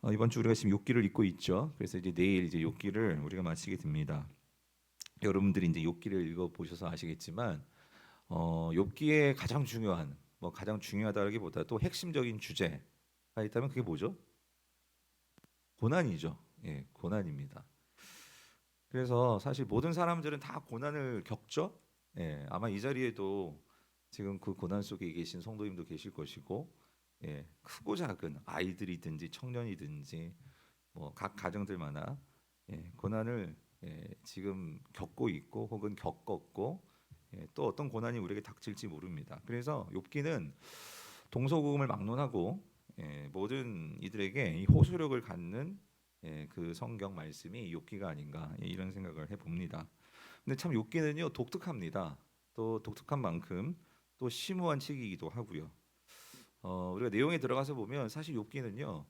이번 주 우리가 지금 욥기를 읽고 있죠. 그래서 이제 내일 이제 욥기를 우리가 마치게 됩니다. 여러분들이 이제 욥기를 읽어 보셔서 아시겠지만 욥기의 가장 중요한 가장 중요하다기보다 또 핵심적인 주제가 있다면 그게 뭐죠? 고난이죠. 예, 고난입니다. 그래서 사실 모든 사람들은 다 고난을 겪죠. 예, 아마 이 자리에도 지금 그 고난 속에 계신 성도님도 계실 것이고, 예, 크고 작은 아이들이든지 청년이든지 각 가정들마다 고난을 지금 겪고 있고 혹은 겪었고 또 어떤 고난이 우리에게 닥칠지 모릅니다. 그래서 욥기는 동서고금을 막론하고 모든 이들에게 이 호소력을 갖는 그 성경 말씀이 욥기가 아닌가 이런 생각을 해봅니다. 근데 참 욥기는요 독특합니다. 또 독특한 만큼 또 심오한 책이기도 하고요. 우리가 내용에 들어가서 보면 사실 욥기는요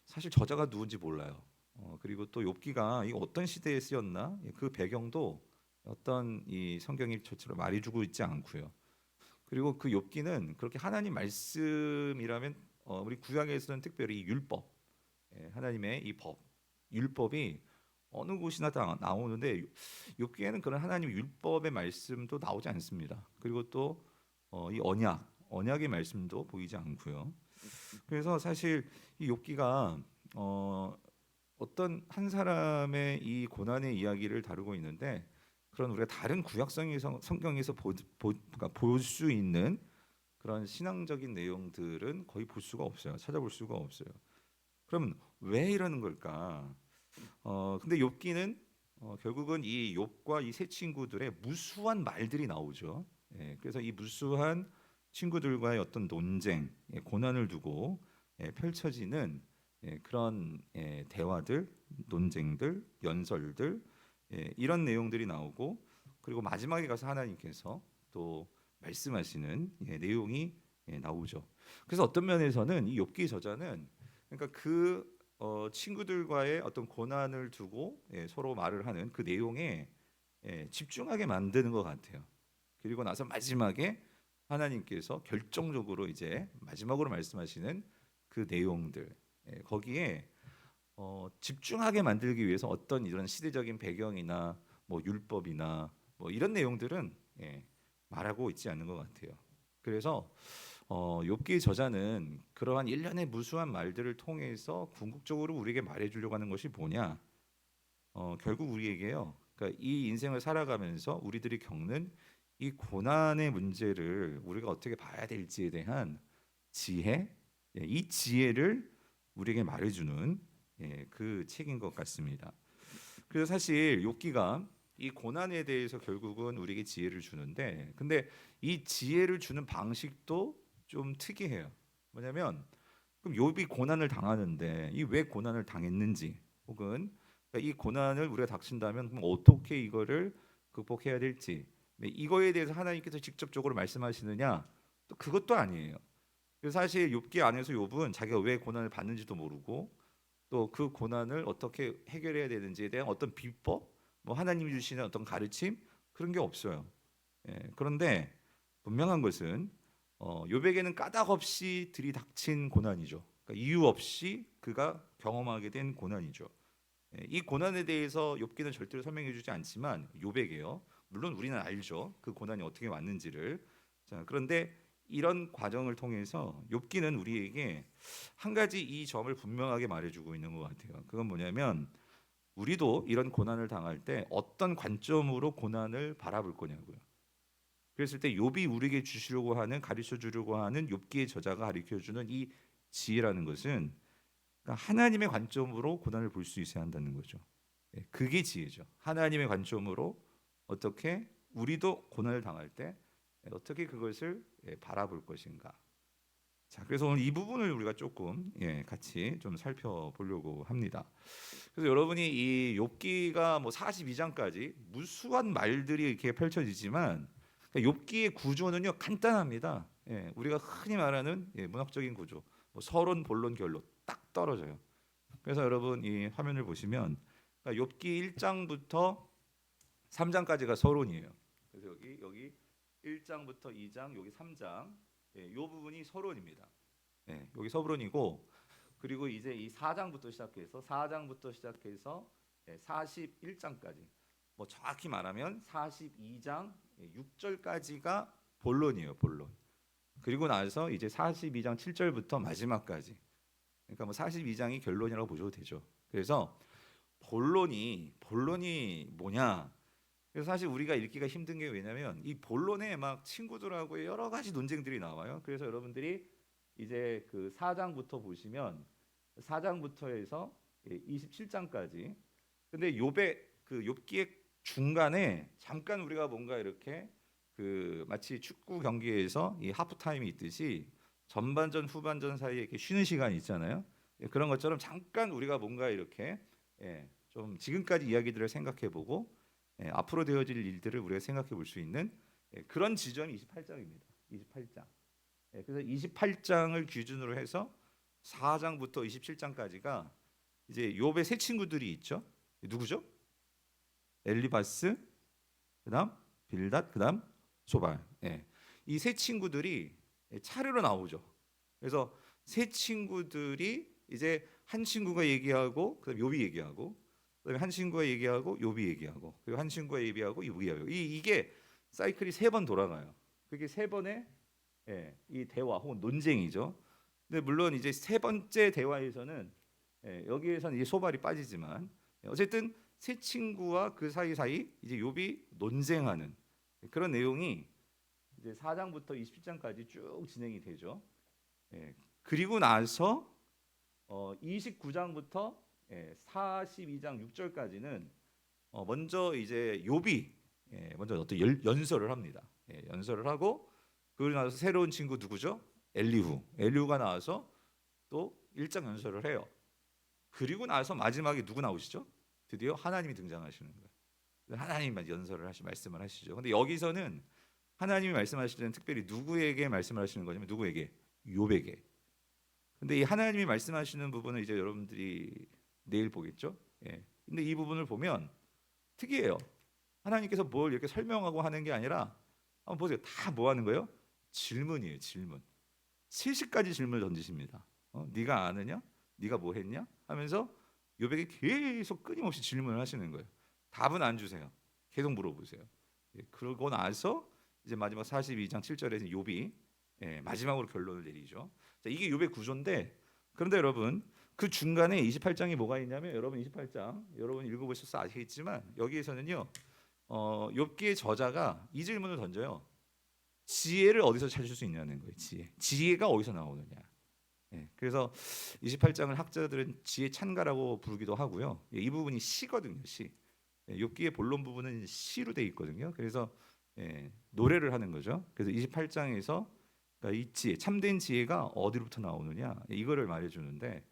사실 저자가 누군지 몰라요. 그리고 또 욥기가 이 어떤 시대에 쓰였나 그 배경도 어떤 이 성경이 저처럼 말해주고 있지 않고요. 그리고 그 욥기는 그렇게 하나님 말씀이라면 우리 구약에서는 특별히 율법, 하나님의 이 법, 율법이 어느 곳이나 다 나오는데 욥기에는 그런 하나님 율법의 말씀도 나오지 않습니다. 그리고 또 이 언약의 말씀도 보이지 않고요. 그래서 사실 이 욥기가 어, 어떤 한 사람의 이 고난의 이야기를 다루고 있는데 그런 우리가 다른 구약성에서 성경에서 그러니까 볼 수 있는 그런 신앙적인 내용들은 거의 볼 수가 없어요. 찾아볼 수가 없어요. 그러면 왜 이러는 걸까? 근데 욥기는 결국은 이 욥과 이 세 친구들의 무수한 말들이 나오죠. 그래서 이 무수한 친구들과의 어떤 논쟁, 고난을 두고 펼쳐지는 그런 대화들, 논쟁들, 연설들 이런 내용들이 나오고 그리고 마지막에 가서 하나님께서 또 말씀하시는 내용이 나오죠. 그래서 어떤 면에서는 이 욥기 저자는 그러니까 그 친구들과의 어떤 고난을 두고 서로 말을 하는 그 내용에 집중하게 만드는 것 같아요. 그리고 나서 마지막에 하나님께서 결정적으로 이제 마지막으로 말씀하시는 그 내용들 거기에 집중하게 만들기 위해서 어떤 이런 시대적인 배경이나 율법이나 이런 내용들은 말하고 있지 않는 것 같아요. 그래서 욥기의 저자는 그러한 일련의 무수한 말들을 통해서 궁극적으로 우리에게 말해주려고 하는 것이 뭐냐? 결국 우리에게요. 그러니까 이 인생을 살아가면서 우리들이 겪는 이 고난의 문제를 우리가 어떻게 봐야 될지에 대한 지혜, 이 지혜를 우리에게 말해주는 그 책인 것 같습니다. 그래서 사실 욥기가 이 고난에 대해서 결국은 우리에게 지혜를 주는데, 근데 이 지혜를 주는 방식도 좀 특이해요. 뭐냐면 그럼 욥이 고난을 당하는데 이 왜 고난을 당했는지 혹은 그러니까 이 고난을 우리가 닥친다면 그럼 어떻게 이거를 극복해야 될지 이거에 대해서 하나님께서 직접적으로 말씀하시느냐 또 그것도 아니에요. 그래서 사실 욥기 안에서 욥은 자기가 왜 고난을 받는지도 모르고 또 그 고난을 어떻게 해결해야 되는지에 대한 어떤 비법, 하나님이 주시는 어떤 가르침 그런 게 없어요. 그런데 분명한 것은 욥에게는 까닭 없이 들이닥친 고난이죠. 그러니까 이유 없이 그가 경험하게 된 고난이죠. 이 고난에 대해서 욥기는 절대로 설명해주지 않지만 욥에게요. 물론 우리는 알죠. 그 고난이 어떻게 왔는지를. 자, 그런데 이런 과정을 통해서 욥기는 우리에게 한 가지 이 점을 분명하게 말해주고 있는 것 같아요. 그건 뭐냐면 우리도 이런 고난을 당할 때 어떤 관점으로 고난을 바라볼 거냐고요. 그랬을 때 욥이 우리에게 주시려고 하는 가르쳐 주려고 하는 욥기의 저자가 가르쳐 주는 이 지혜라는 것은 그러니까 하나님의 관점으로 고난을 볼 수 있어야 한다는 거죠. 그게 지혜죠. 하나님의 관점으로 어떻게 우리도 고난을 당할 때 어떻게 그것을 바라볼 것인가. 자, 그래서 오늘 이 부분을 우리가 조금 같이 좀 살펴보려고 합니다. 그래서 여러분이 이 욥기가 42장까지 무수한 말들이 이렇게 펼쳐지지만 그러니까 욥기의 구조는요 간단합니다. 우리가 흔히 말하는 문학적인 구조, 서론, 본론, 결론 딱 떨어져요. 그래서 여러분 이 화면을 보시면 그러니까 욥기 1장부터 3장까지가 서론이에요. 그래서 여기 1장부터 2장, 여기 3장, 이 부분이 서론입니다. 여기 서론이고 그리고 이제 이 4장부터 시작해서 41장까지 뭐 정확히 말하면 42장 6절까지가 본론이에요, 본론. 그리고 나서 이제 42장 7절부터 마지막까지. 그러니까 뭐 42장이 결론이라고 보셔도 되죠. 그래서 본론이 뭐냐? 그래서 사실 우리가 읽기가 힘든 게 왜냐면 이 본론에 막 친구들하고 여러 가지 논쟁들이 나와요. 그래서 여러분들이 이제 그 4장부터 보시면 4장부터 해서 27장까지. 근데 욥기의 중간에 잠깐 우리가 뭔가 이렇게 그 마치 축구 경기에서 이 하프 타임이 있듯이 전반전 후반전 사이에 이렇게 쉬는 시간이 있잖아요. 그런 것처럼 잠깐 우리가 뭔가 이렇게 좀 지금까지 이야기들을 생각해보고 앞으로 되어질 일들을 우리가 생각해 볼 수 있는 그런 지점이 28장입니다. 28장. 그래서 28장을 기준으로 해서 4장부터 27장까지가 이제 욥의 세 친구들이 있죠. 누구죠? 엘리바스, 그다음 빌닷, 그다음 소발. 이 세 친구들이 차례로 나오죠. 그래서 세 친구들이 이제 한 친구가 얘기하고 그다음 욥이 얘기하고 그다음에 한 친구가 얘기하고 욥이 얘기하고 그리고 한 친구가 얘기하고 욥이 얘기하고 이게 사이클이 3번 돌아가요. 그게 3번의 이 대화 혹은 논쟁이죠. 근데 물론 이제 세 번째 대화에서는 여기에서는 이제 소발이 빠지지만 어쨌든 세 친구와 그 사이사이 이제 욥이 논쟁하는 그런 내용이 이제 4장부터 27장까지 쭉 진행이 되죠. 그리고 나서 29장부터 42장 6절까지는 먼저 이제 욥이 먼저 어떤 연설을 합니다. 연설을 하고 그리고 나서 새로운 친구 누구죠? 엘리후가 나와서 또 1장 연설을 해요. 그리고 나서 마지막에 누구 나오시죠? 드디어 하나님이 등장하시는 거예요. 하나님만 연설을 말씀을 하시죠. 근데 여기서는 하나님이 말씀하실 때는 특별히 누구에게 말씀을 하시는 거냐면 누구에게? 욥에게. 근데 이 하나님이 말씀하시는 부분은 이제 여러분들이 내일 보겠죠. 근데 이 부분을 보면 특이해요. 하나님께서 뭘 이렇게 설명하고 하는 게 아니라 한번 보세요. 다 뭐 하는 거예요? 질문이에요. 질문. 70가지 질문을 던지십니다. 네가 아느냐? 네가 뭐 했냐? 하면서 욥에게 계속 끊임없이 질문을 하시는 거예요. 답은 안 주세요. 계속 물어보세요. 그러고 나서 이제 마지막 42장 7절에서 욥이 마지막으로 결론을 내리죠. 자, 이게 욥의 구조인데 그런데 여러분 그 중간에 28장이 뭐가 있냐면 여러분 28장 여러분 읽어보셔서 아시겠지만 여기에서는요 욥기의 저자가 이 질문을 던져요. 지혜를 어디서 찾을 수 있냐는 거예요. 지혜가 어디서 나오느냐. 그래서 28장을 학자들은 지혜 찬가라고 부르기도 하고요. 이 부분이 시거든요. 시. 욥기의 본론 부분은 시로 돼 있거든요. 그래서 노래를 하는 거죠. 그래서 28장에서 그러니까 이 지혜, 참된 지혜가 어디로부터 나오느냐 이거를 말해주는데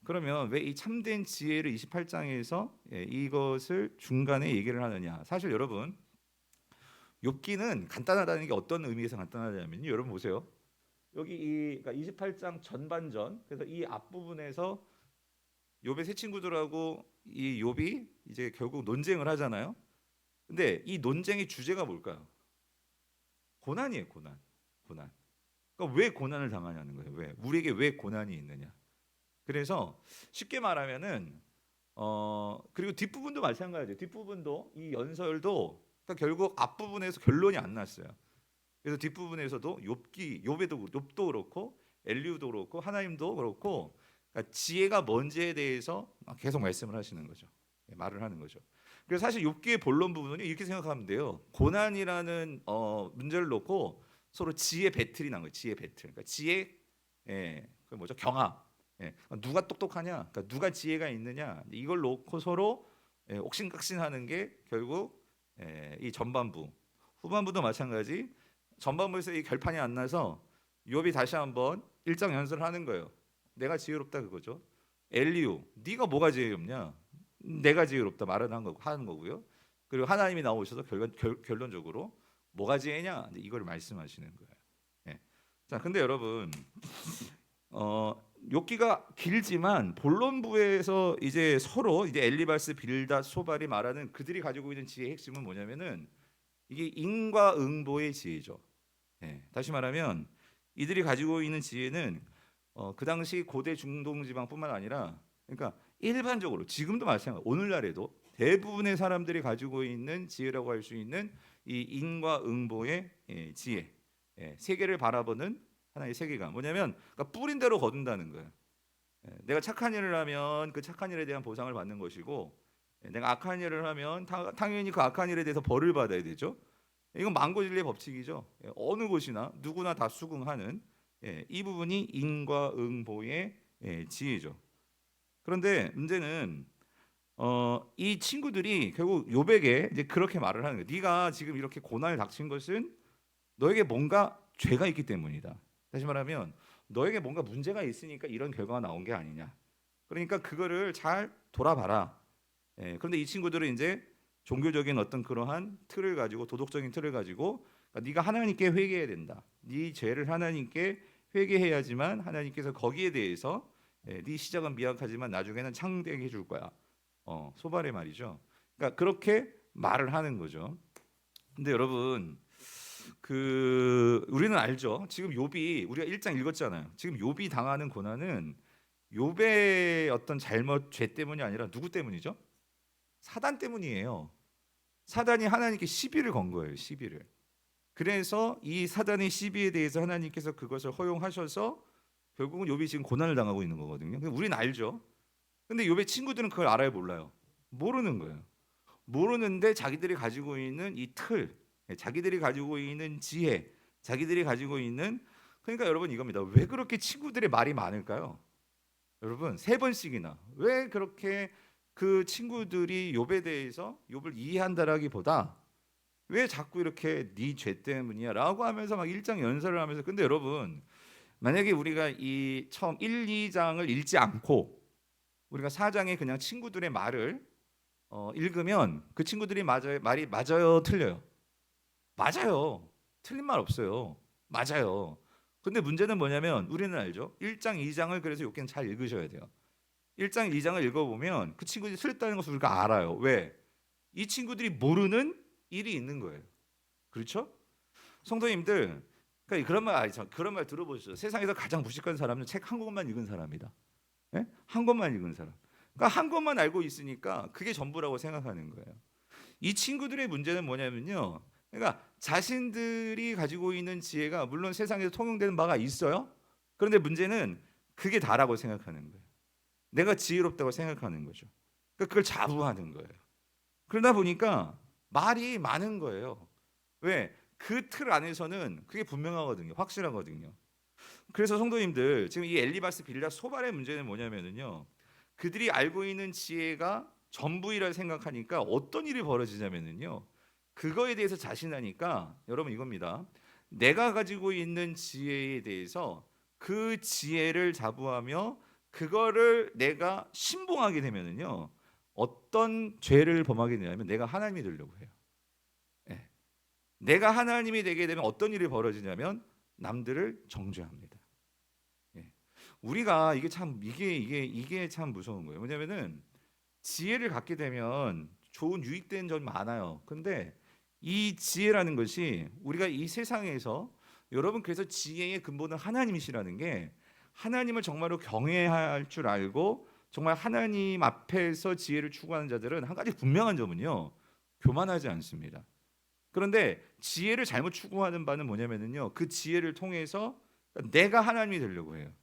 그러면 왜 이 참된 지혜를 28장에서 이것을 중간에 얘기를 하느냐? 사실 여러분 욥기는 간단하다는 게 어떤 의미에서 간단하냐면요. 여러분 보세요. 여기 그러니까 28장 전반전 그래서 이 앞부분에서 욥의 세 친구들하고 이 욥이 이제 결국 논쟁을 하잖아요. 근데 이 논쟁의 주제가 뭘까요? 고난이에요. 고난. 그러니까 왜 고난을 당하냐는 거예요. 왜? 우리에게 왜 고난이 있느냐? 그래서 쉽게 말하면은 그리고 뒷부분도 마찬가지예요. 뒷부분도 이 연설도 그러니까 결국 앞부분에서 결론이 안 났어요. 그래서 뒷부분에서도 욥도 그렇고 엘리후도 그렇고 하나님도 그렇고 그러니까 지혜가 뭔지에 대해서 계속 말씀을 하시는 거죠. 말을 하는 거죠. 그래서 사실 욥기의 본론 부분은 이렇게 생각하면 돼요. 고난이라는 문제를 놓고 서로 지혜 배틀이 난 거예요. 지혜 배틀. 그러니까 지혜 그 뭐죠? 경합. 누가 똑똑하냐? 그러니까 누가 지혜가 있느냐? 이걸 놓고 서로 옥신각신하는 게 결국 이 전반부. 후반부도 마찬가지. 전반부에서 이 결판이 안 나서 욥이 다시 한번 1장 연설을 하는 거예요. 내가 지혜롭다 그거죠. 엘리후, 네가 뭐가 지혜롭냐? 내가 지혜롭다 하는 거고요. 그리고 하나님이 나오셔서 결론적으로 뭐가 지혜냐? 이걸 말씀하시는 거예요. 자, 근데 여러분, 욥기가 길지만 본론부에서 이제 서로 이제 엘리바스, 빌닷, 소발이 말하는 그들이 가지고 있는 지혜의 핵심은 뭐냐면은 이게 인과응보의 지혜죠. 다시 말하면 이들이 가지고 있는 지혜는 그 당시 고대 중동 지방뿐만 아니라 그러니까 일반적으로 지금도 마찬가지. 오늘날에도 대부분의 사람들이 가지고 있는 지혜라고 할 수 있는 이 인과응보의 지혜, 세계를 바라보는 하나의 세계가 뭐냐면 그러니까 뿌린 대로 거둔다는 거예요. 내가 착한 일을 하면 그 착한 일에 대한 보상을 받는 것이고, 내가 악한 일을 하면 당연히 그 악한 일에 대해서 벌을 받아야 되죠. 이건 망고진리의 법칙이죠. 어느 곳이나 누구나 다 수긍하는 이 부분이 인과응보의 지혜죠. 그런데 문제는 이 친구들이 결국 욥에게 이제 그렇게 말을 하는 거예요. 네가 지금 이렇게 고난을 닥친 것은 너에게 뭔가 죄가 있기 때문이다. 다시 말하면 너에게 뭔가 문제가 있으니까 이런 결과가 나온 게 아니냐. 그러니까 그거를 잘 돌아봐라. 그런데 이 친구들은 이제 종교적인 어떤 그러한 틀을 가지고 도덕적인 틀을 가지고 그러니까 네가 하나님께 회개해야 된다. 네 죄를 하나님께 회개해야지만 하나님께서 거기에 대해서 네 시작은 미약하지만 나중에는 창대하게 해줄 거야. 소발의 말이죠. 그러니까 그렇게 말을 하는 거죠. 근데 여러분 우리는 알죠. 지금 욥이 우리가 1장 읽었잖아요. 지금 욥이 당하는 고난은 욥의 어떤 잘못 죄 때문이 아니라 누구 때문이죠? 사단 때문이에요. 사단이 하나님께 시비를 건 거예요. 시비를. 그래서 이 사단의 시비에 대해서 하나님께서 그것을 허용하셔서 결국은 욥이 지금 고난을 당하고 있는 거거든요. 우리는 알죠. 근데 욥의 친구들은 그걸 알아요, 몰라요? 모르는 거예요. 모르는데 자기들이 가지고 있는 이 틀, 자기들이 가지고 있는 지혜, 자기들이 가지고 있는 그러니까 여러분 이겁니다. 왜 그렇게 친구들의 말이 많을까요? 여러분 3번씩이나 왜 그렇게 그 친구들이 욥에 대해서 욥을 이해한다라기보다 왜 자꾸 이렇게 네 죄 때문이야라고 하면서 막 1장 연설을 하면서 근데 여러분 만약에 우리가 이 처음 1, 2장을 읽지 않고 우리가 4장에 그냥 친구들의 말을 읽으면 그 친구들이 말이 맞아요, 틀려요? 맞아요. 틀린 말 없어요. 맞아요. 근데 문제는 뭐냐면 우리는 알죠. 1장, 2장을 그래서 요kken 잘 읽으셔야 돼요. 1장, 2장을 읽어보면 그 친구들이 틀렸다는 것을 우리가 알아요. 왜? 이 친구들이 모르는 일이 있는 거예요. 그렇죠? 성도님들, 그러니까 그런 말 들어보시죠. 세상에서 가장 무식한 사람은 책 한 권만 읽은 사람이다. 예? 한 권만 읽은 사람. 그러니까 한 권만 알고 있으니까 그게 전부라고 생각하는 거예요. 이 친구들의 문제는 뭐냐면요. 그러니까 자신들이 가지고 있는 지혜가 물론 세상에서 통용되는 바가 있어요. 그런데 문제는 그게 다라고 생각하는 거예요. 내가 지혜롭다고 생각하는 거죠. 그러니까 그걸 자부하는 거예요. 그러다 보니까 말이 많은 거예요. 왜? 그 틀 안에서는 그게 분명하거든요. 확실하거든요. 그래서 성도님들 지금 이 엘리바스 빌라 소발의 문제는 뭐냐면은요. 그들이 알고 있는 지혜가 전부이라 생각하니까 어떤 일이 벌어지냐면은요. 그거에 대해서 자신하니까 여러분 이겁니다. 내가 가지고 있는 지혜에 대해서 그 지혜를 자부하며 그거를 내가 신봉하게 되면은요. 어떤 죄를 범하게 되냐면 내가 하나님이 되려고 해요. 예. 내가 하나님이 되게 되면 어떤 일이 벌어지냐면 남들을 정죄합니다. 예. 우리가 이게 참 무서운 거예요. 왜냐면은 지혜를 갖게 되면 좋은 유익된 점이 많아요. 근데 이 지혜라는 것이 우리가 이 세상에서 여러분 그래서 지혜의 근본은 하나님이시라는 게 하나님을 정말로 경외할 줄 알고 정말 하나님 앞에서 지혜를 추구하는 자들은 한 가지 분명한 점은요. 교만하지 않습니다. 그런데 지혜를 잘못 추구하는 바는 뭐냐면요. 그 지혜를 통해서 내가 하나님이 되려고 해요.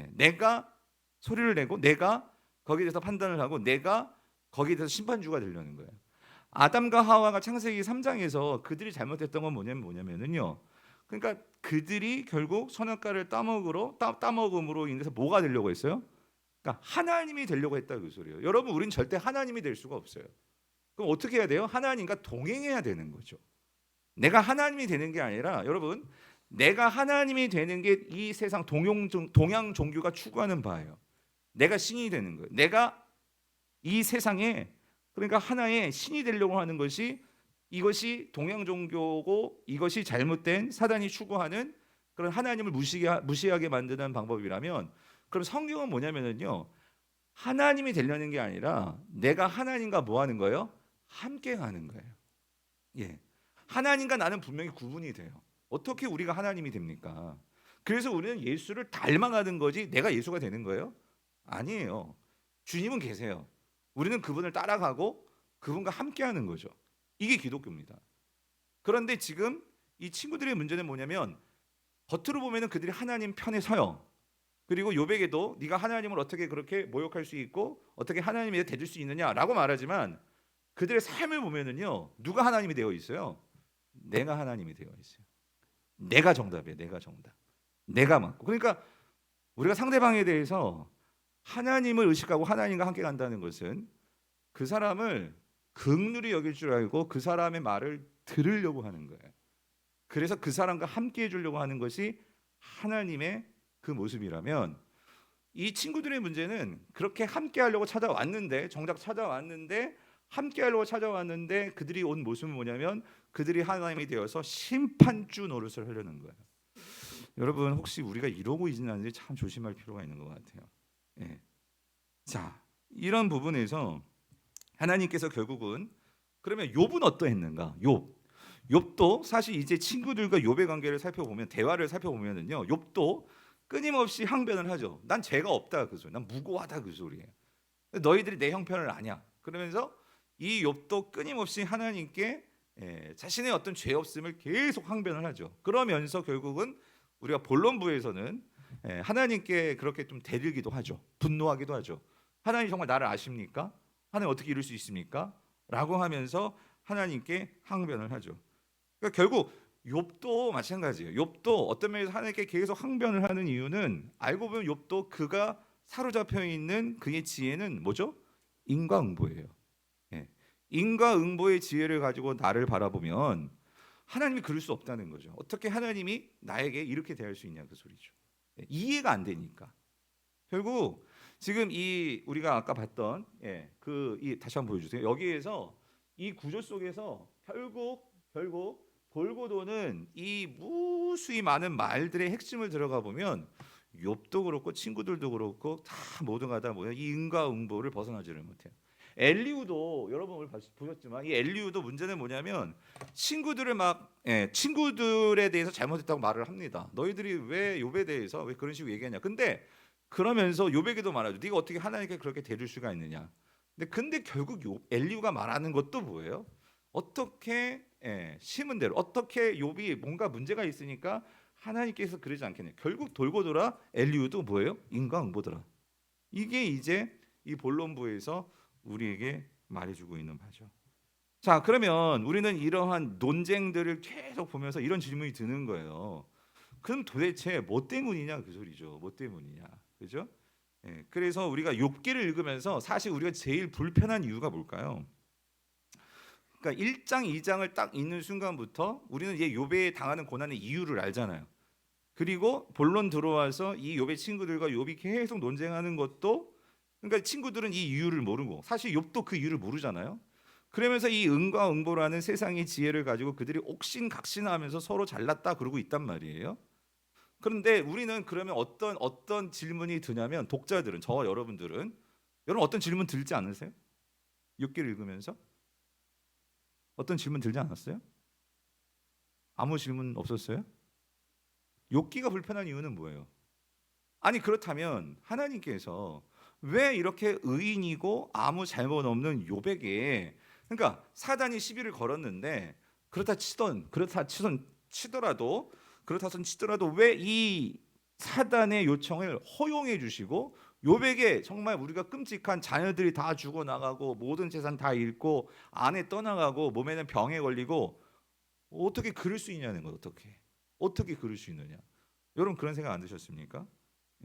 내가 소리를 내고 내가 거기에 대해서 판단을 하고 내가 거기에 대해서 심판주가 되려는 거예요. 아담과 하와가 창세기 3장에서 그들이 잘못했던 건 뭐냐면요. 그러니까 그들이 결국 선악과를 따먹음으로 인해서 뭐가 되려고 했어요? 그러니까 하나님이 되려고 했다 그 소리예요. 여러분, 우린 절대 하나님이 될 수가 없어요. 그럼 어떻게 해야 돼요? 하나님과 동행해야 되는 거죠. 내가 하나님이 되는 게 아니라 여러분, 내가 하나님이 되는 게 이 세상 동양 종교가 추구하는 바예요. 내가 신이 되는 거예요. 내가 이 세상에 그러니까 하나의 신이 되려고 하는 것이 이것이 동양 종교고 이것이 잘못된 사단이 추구하는 그런 하나님을 무시하게 만드는 방법이라면 그럼 성경은 뭐냐면요. 하나님이 되려는 게 아니라 내가 하나님과 뭐 하는 거예요? 함께 하는 거예요. 예. 하나님과 나는 분명히 구분이 돼요. 어떻게 우리가 하나님이 됩니까? 그래서 우리는 예수를 닮아가는 거지 내가 예수가 되는 거예요? 아니에요. 주님은 계세요. 우리는 그분을 따라가고 그분과 함께하는 거죠. 이게 기독교입니다. 그런데 지금 이 친구들의 문제는 뭐냐면 겉으로 보면은 그들이 하나님 편에 서요. 그리고 요백에도 네가 하나님을 어떻게 그렇게 모욕할 수 있고 어떻게 하나님에 대줄 수 있느냐라고 말하지만 그들의 삶을 보면은요 누가 하나님이 되어 있어요? 내가 하나님이 되어 있어요. 내가 정답이에요. 내가 정답. 내가 맞고. 그러니까 우리가 상대방에 대해서 하나님을 의식하고 하나님과 함께 간다는 것은 그 사람을 긍휼히 여길 줄 알고 그 사람의 말을 들으려고 하는 거예요. 그래서 그 사람과 함께 해주려고 하는 것이 하나님의 그 모습이라면 이 친구들의 문제는 그렇게 함께 하려고 찾아왔는데 정작 찾아왔는데 함께 하려고 찾아왔는데 그들이 온 모습은 뭐냐면 그들이 하나님이 되어서 심판주 노릇을 하려는 거예요. 여러분 혹시 우리가 이러고 있지는 않은지 참 조심할 필요가 있는 것 같아요. 예. 자, 이런 부분에서 하나님께서 결국은 그러면 욥은 어떠했는가? 욥도 사실 이제 친구들과 욥의 관계를 살펴보면 대화를 살펴보면은요. 욥도 끊임없이 항변을 하죠. 난 죄가 없다 그 소리. 난 무고하다 그 소리예요. 너희들이 내 형편을 아냐. 그러면서 이 욥도 끊임없이 하나님께 자신의 어떤 죄 없음을 계속 항변을 하죠. 그러면서 결국은 우리가 본론부에서는 하나님께 그렇게 좀 대들기도 하죠. 분노하기도 하죠. 하나님 정말 나를 아십니까? 하나님 어떻게 이럴 수 있습니까? 라고 하면서 하나님께 항변을 하죠. 그러니까 결국 욥도 마찬가지예요. 욥도 어떤 면에서 하나님께 계속 항변을 하는 이유는 알고 보면 욥도 그가 사로잡혀 있는 그의 지혜는 뭐죠? 인과응보예요. 예. 인과응보의 지혜를 가지고 나를 바라보면 하나님이 그럴 수 없다는 거죠. 어떻게 하나님이 나에게 이렇게 대할 수 있냐 그 소리죠. 예. 이해가 안 되니까. 결국 지금 이 우리가 아까 봤던 이 다시 한번 보여주세요. 여기에서 이 구조 속에서 결국 돌고 도는 이 무수히 많은 말들의 핵심을 들어가 보면 욥도 그렇고 친구들도 그렇고 다 모두가 다 뭐야 이 인과응보를 벗어나지를 못해요. 엘리후도 여러분 오늘 보셨지만 이 엘리후도 문제는 뭐냐면 친구들을 친구들에 대해서 잘못했다고 말을 합니다. 너희들이 왜 욥에 대해서 왜 그런 식으로 얘기하냐. 근데 그러면서 욥에게도 말하죠. 네가 어떻게 하나님께 그렇게 대줄 수가 있느냐. 근데 결국 엘리후가 말하는 것도 뭐예요? 어떻게 심은 대로 어떻게 욥이 뭔가 문제가 있으니까 하나님께서 그러지 않겠냐. 결국 돌고 돌아 엘리후도 뭐예요? 인과응보더라. 이게 이제 이 본론부에서 우리에게 말해주고 있는 바죠. 자, 그러면 우리는 이러한 논쟁들을 계속 보면서 이런 질문이 드는 거예요. 그럼 도대체 뭐 때문이냐 그 소리죠. 뭐 때문이냐, 그죠? 그래서 우리가 욥기를 읽으면서 사실 우리가 제일 불편한 이유가 뭘까요? 그러니까 1장, 2장을 딱 읽는 순간부터 우리는 이제 욥에 당하는 고난의 이유를 알잖아요. 그리고 본론 들어와서 이 욥의 친구들과 욥이 계속 논쟁하는 것도 그러니까 친구들은 이 이유를 모르고 사실 욥도 그 이유를 모르잖아요. 그러면서 이 은과 응보라는 세상의 지혜를 가지고 그들이 옥신각신하면서 서로 잘났다 그러고 있단 말이에요. 그런데 우리는 그러면 어떤 질문이 드냐면 독자들은 저와 여러분들은 여러분 어떤 질문 들지 않으세요? 욥기를 읽으면서 어떤 질문 들지 않았어요? 아무 질문 없었어요? 욥기가 불편한 이유는 뭐예요? 아니 그렇다면 하나님께서 왜 이렇게 의인이고 아무 잘못 없는 욥에게 그러니까 사단이 시비를 걸었는데 치더라도 왜 이 사단의 요청을 허용해 주시고 욥에게 정말 우리가 끔찍한 자녀들이 다 죽어 나가고 모든 재산 다 잃고 아내 떠나가고 몸에는 병에 걸리고 어떻게 그럴 수 있냐는 거 어떻게 그럴 수 있느냐. 여러분 그런 생각 안 드셨습니까?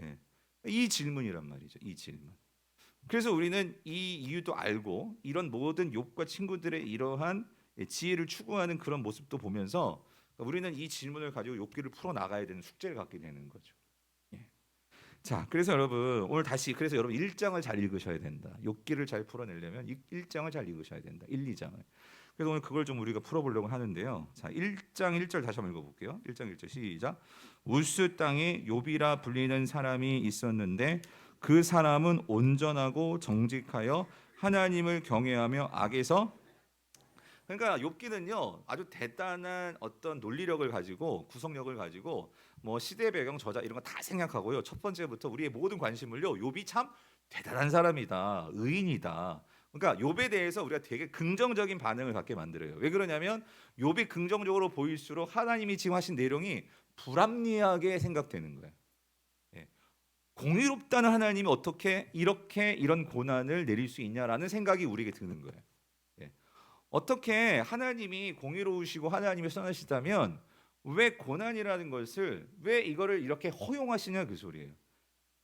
예. 이 질문이란 말이죠. 이 질문. 그래서 우리는 이 이유도 알고 이런 모든 욥과 친구들의 이러한 지혜를 추구하는 그런 모습도 보면서 우리는 이 질문을 가지고 욥기를 풀어 나가야 되는 숙제를 갖게 되는 거죠. 예. 자, 그래서 여러분 오늘 다시 그래서 여러분 1장을 잘 읽으셔야 된다. 욥기를 잘 풀어내려면 1장을 잘 읽으셔야 된다. 1, 2장을. 그래서 오늘 그걸 좀 우리가 풀어보려고 하는데요. 자, 1장 1절 다시 한번 읽어볼게요. 1장 1절 시작. 우스 땅에 욥이라 불리는 사람이 있었는데 그 사람은 온전하고 정직하여 하나님을 경외하며 악에서 그러니까 욥기는요 아주 대단한 어떤 논리력을 가지고 구성력을 가지고 뭐 시대 배경 저자 이런 거 다 생략하고요. 첫 번째부터 우리의 모든 관심을요. 욥이 참 대단한 사람이다. 의인이다. 그러니까 욥에 대해서 우리가 되게 긍정적인 반응을 갖게 만들어요. 왜 그러냐면 욥이 긍정적으로 보일수록 하나님이 지금 하신 내용이 불합리하게 생각되는 거예요. 예. 공의롭다는 하나님이 어떻게 이렇게 이런 고난을 내릴 수 있냐라는 생각이 우리에게 드는 거예요. 예. 어떻게 하나님이 공의로우시고 하나님이 선하시다면 왜 고난이라는 것을 왜 이거를 이렇게 허용하시냐 그 소리예요.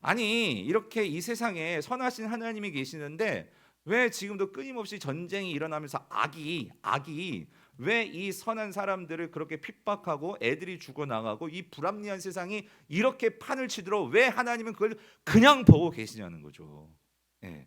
아니 이렇게 이 세상에 선하신 하나님이 계시는데 왜 지금도 끊임없이 전쟁이 일어나면서 악이 왜 이 선한 사람들을 그렇게 핍박하고 애들이 죽어나가고 이 불합리한 세상이 이렇게 판을 치도록 왜 하나님은 그걸 그냥 보고 계시냐는 거죠. 예.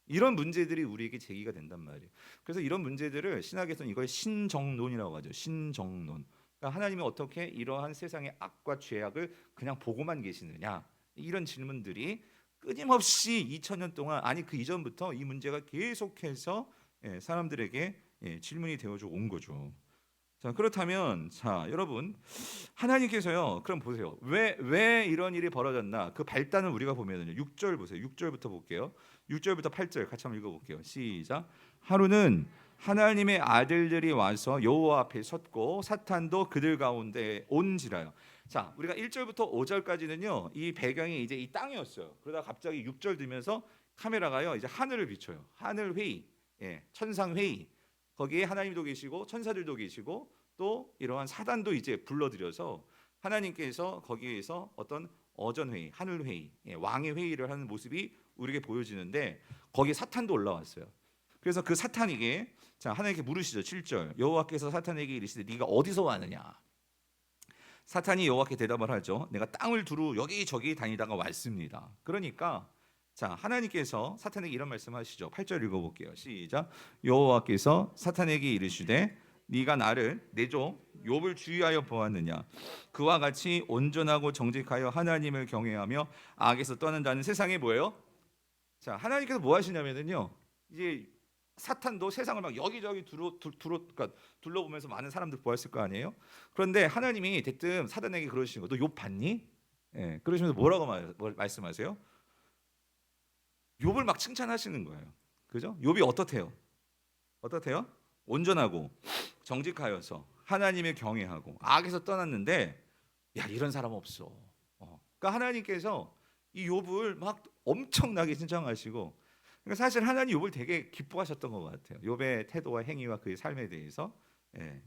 이런 문제들이 우리에게 제기가 된단 말이에요. 그래서 이런 문제들을 신학에서는 이걸 신정론이라고 하죠. 신정론. 그러니까 하나님은 어떻게 이러한 세상의 악과 죄악을 그냥 보고만 계시느냐? 이런 질문들이 끊임없이 2000년 동안 아니 그 이전부터 이 문제가 계속해서 사람들에게 질문이 되어져 온 거죠. 자 그렇다면 자 여러분 하나님께서요 그럼 보세요 왜 이런 일이 벌어졌나 그 발단을 우리가 보면은요 6절 보세요 6절부터 볼게요 6절부터 8절 같이 한번 읽어볼게요 시작 하루는 하나님의 아들들이 와서 여호와 앞에 섰고 사탄도 그들 가운데 온지라요. 자 우리가 1절부터 5절까지는요 이 배경이 이제 이 땅이었어요. 그러다 갑자기 6절 들면서 카메라가요 이제 하늘을 비춰요. 하늘 회의, 천상 회의. 거기에 하나님도 계시고 천사들도 계시고 또 이러한 사단도 이제 불러들여서 하나님께서 거기에서 어떤 어전 회의, 하늘 회의, 왕의 회의를 하는 모습이 우리에게 보여지는데 거기에 사탄도 올라왔어요. 그래서 그 사탄에게 자 하나님께 물으시죠. 7절 여호와께서 사탄에게 이르시되 네가 어디서 왔느냐. 사탄이 여호와께 대답을 하죠. 내가 땅을 두루 여기저기 다니다가 왔습니다. 그러니까 자 하나님께서 사탄에게 이런 말씀하시죠. 8절 읽어볼게요. 시작. 여호와께서 사탄에게 이르시되 네가 나를 내 종 욥을 주의하여 보았느냐. 그와 같이 온전하고 정직하여 하나님을 경외하며 악에서 떠난다는 세상에 뭐예요? 자 하나님께서 뭐 하시냐면요. 이제 사탄도 세상을 막 여기저기 그러니까 둘러보면서 많은 사람들 보았을 거 아니에요. 그런데 하나님이 대뜸 사탄에게 그러시는 거. 너 욥 봤니? 그러시면서 뭐라고 말씀하세요? 욥을 막 칭찬하시는 거예요. 그죠? 욥이 어떻대요? 어떻대요? 온전하고 정직하여서 하나님을 경외하고 악에서 떠났는데 야 이런 사람 없어. 그러니까 하나님께서 이 욥을 막 엄청나게 칭찬하시고 그러니까 사실 하나님 욥을 되게 기뻐하셨던 것 같아요. 욥의 태도와 행위와 그의 삶에 대해서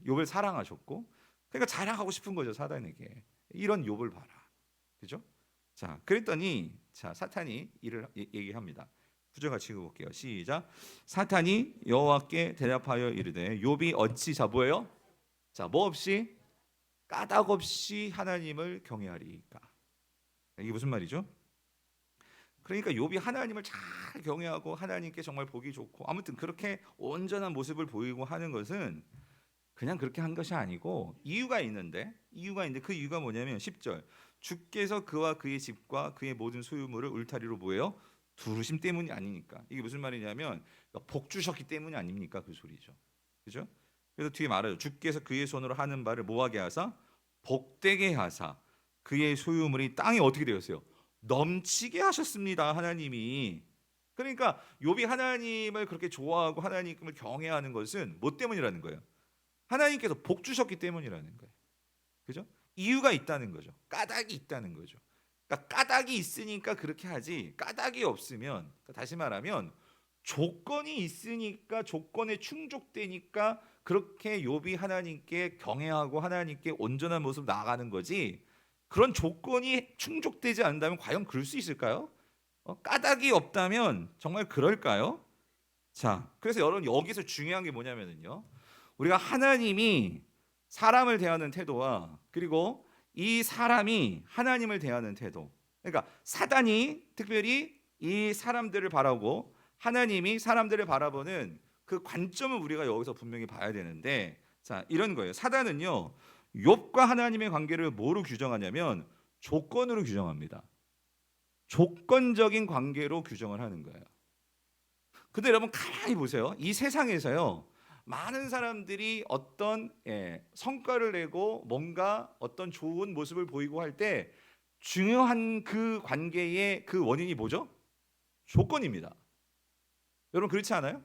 욥을 사랑하셨고 그러니까 자랑하고 싶은 거죠 사단에게. 이런 욥을 봐라. 그죠? 자 그랬더니 자 사탄이 이를 얘기합니다. 9절 같이 읽어볼게요. 시작. 사탄이 여호와께 대답하여 이르되 욥이 어찌 자보예요? 자 뭐 없이 까닭 없이 하나님을 경외하리까. 이게 무슨 말이죠? 그러니까 욥이 하나님을 잘 경외하고 하나님께 정말 보기 좋고 아무튼 그렇게 온전한 모습을 보이고 하는 것은 그냥 그렇게 한 것이 아니고 이유가 있는데 그 이유가 뭐냐면 10절 주께서 그와 그의 집과 그의 모든 소유물을 울타리로 뭐예요? 두르심 때문이 아니니까. 이게 무슨 말이냐면 복 주셨기 때문이 아닙니까 그 소리죠. 그죠? 그래서 뒤에 말하죠. 주께서 그의 손으로 하는 바를 뭐하게 하사 복되게 하사 그의 소유물이 땅에 어떻게 되었어요? 넘치게 하셨습니다. 하나님이. 그러니까 욥이 하나님을 그렇게 좋아하고 하나님을 경외하는 것은 뭐 때문이라는 거예요? 하나님께서 복 주셨기 때문이라는 거예요. 그죠? 이유가 있다는 거죠. 까닭이 있다는 거죠. 그러니까 까닭이 있으니까 그렇게 하지. 까닭이 없으면 그러니까 다시 말하면 조건이 있으니까 조건에 충족되니까 그렇게 욥이 하나님께 경외하고 하나님께 온전한 모습 나아가는 거지. 그런 조건이 충족되지 않는다면 과연 그럴 수 있을까요? 까닭이 없다면 정말 그럴까요? 자, 그래서 여러분 여기서 중요한 게 뭐냐면요. 우리가 하나님이 사람을 대하는 태도와 그리고 이 사람이 하나님을 대하는 태도. 그러니까 사단이 특별히 이 사람들을 바라고 하나님이 사람들을 바라보는 그 관점을 우리가 여기서 분명히 봐야 되는데 자, 이런 거예요. 사단은요. 욥과 하나님의 관계를 뭐로 규정하냐면 조건으로 규정합니다. 조건적인 관계로 규정을 하는 거예요. 근데 여러분 가만히 보세요. 이 세상에서요. 많은 사람들이 어떤 성과를 내고 뭔가 어떤 좋은 모습을 보이고 할 때 중요한 그 관계의 그 원인이 뭐죠? 조건입니다. 여러분 그렇지 않아요?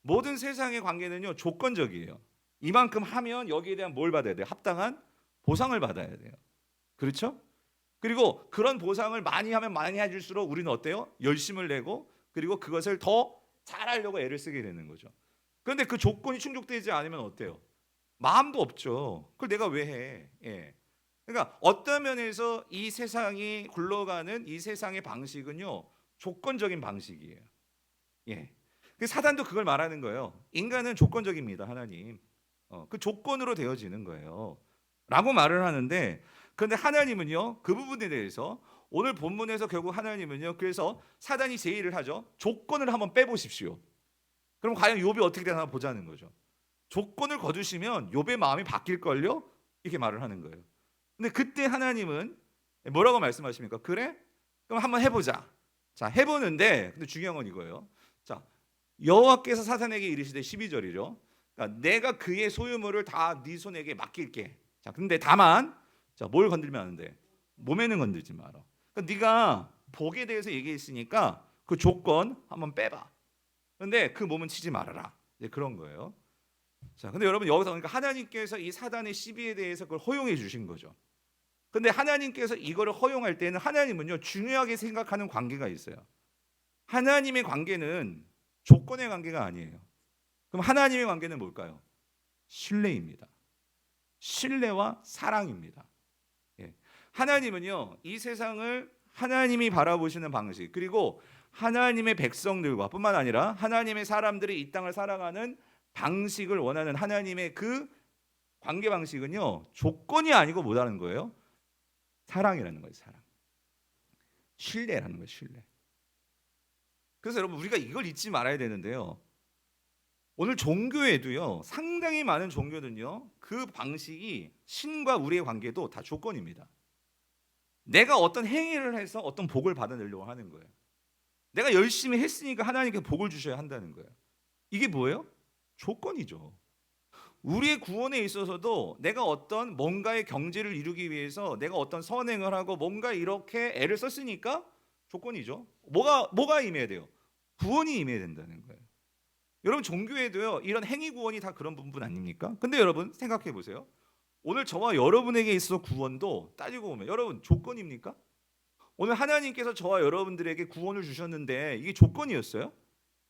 모든 세상의 관계는요 조건적이에요. 이만큼 하면 여기에 대한 뭘 받아야 돼요? 합당한 보상을 받아야 돼요. 그렇죠? 그리고 그런 보상을 많이 하면 많이 해줄수록 우리는 어때요? 열심을 내고 그리고 그것을 더 잘하려고 애를 쓰게 되는 거죠. 그런데 그 조건이 충족되지 않으면 어때요? 마음도 없죠. 그걸 내가 왜 해? 그러니까 어떤 면에서 이 세상이 굴러가는 이 세상의 방식은요 조건적인 방식이에요. 그 사단도 그걸 말하는 거예요. 인간은 조건적입니다, 하나님. 그 조건으로 되어지는 거예요. 라고 말을 하는데, 그런데 하나님은요, 그 부분에 대해서 오늘 본문에서 결국 하나님은요, 그래서 사단이 제의를 하죠. 조건을 한번 빼보십시오. 그럼 과연 욥이 어떻게 되나 보자는 거죠. 조건을 거두시면 욥의 마음이 바뀔걸요? 이렇게 말을 하는 거예요. 근데 그때 하나님은 뭐라고 말씀하십니까? 그래? 그럼 한번 해보자. 자, 해보는데, 근데 중요한 건 이거예요. 자, 여호와께서 사탄에게 이르시되 12절이죠. 그러니까 내가 그의 소유물을 다 네 손에게 맡길게. 자, 근데 다만 자, 뭘 건들면 안 돼? 몸에는 건들지 마라. 그러니까 네가 복에 대해서 얘기했으니까 그 조건 한번 빼봐. 근데 그 몸은 치지 말아라. 이제 그런 거예요. 자, 근데 여러분 여기서 그러니까 하나님께서 이 사단의 시비에 대해서 그걸 허용해 주신 거죠. 근데 하나님께서 이거를 허용할 때는 하나님은요 중요하게 생각하는 관계가 있어요. 하나님의 관계는 조건의 관계가 아니에요. 그럼 하나님의 관계는 뭘까요? 신뢰입니다. 신뢰와 사랑입니다. 하나님은요 이 세상을 하나님이 바라보시는 방식 그리고 하나님의 백성들과 뿐만 아니라 하나님의 사람들이 이 땅을 살아가는 방식을 원하는 하나님의 그 관계 방식은요 조건이 아니고 뭐라는 거예요? 사랑이라는 거예요. 사랑. 신뢰라는 거예요. 신뢰. 그래서 여러분 우리가 이걸 잊지 말아야 되는데요. 오늘 종교에도요 상당히 많은 종교는요 그 방식이 신과 우리의 관계도 다 조건입니다. 내가 어떤 행위를 해서 어떤 복을 받아내려고 하는 거예요. 내가 열심히 했으니까 하나님께 복을 주셔야 한다는 거예요. 이게 뭐예요? 조건이죠. 우리의 구원에 있어서도 내가 어떤 뭔가의 경지를 이루기 위해서 내가 어떤 선행을 하고 뭔가 이렇게 애를 썼으니까 조건이죠. 뭐가 임해야 돼요? 구원이 임해야 된다는 거예요. 여러분 종교에도요 이런 행위 구원이 다 그런 부분 아닙니까? 근데 여러분 생각해 보세요. 오늘 저와 여러분에게 있어서 구원도 따지고 보면 여러분 조건입니까? 오늘 하나님께서 저와 여러분들에게 구원을 주셨는데 이게 조건이었어요?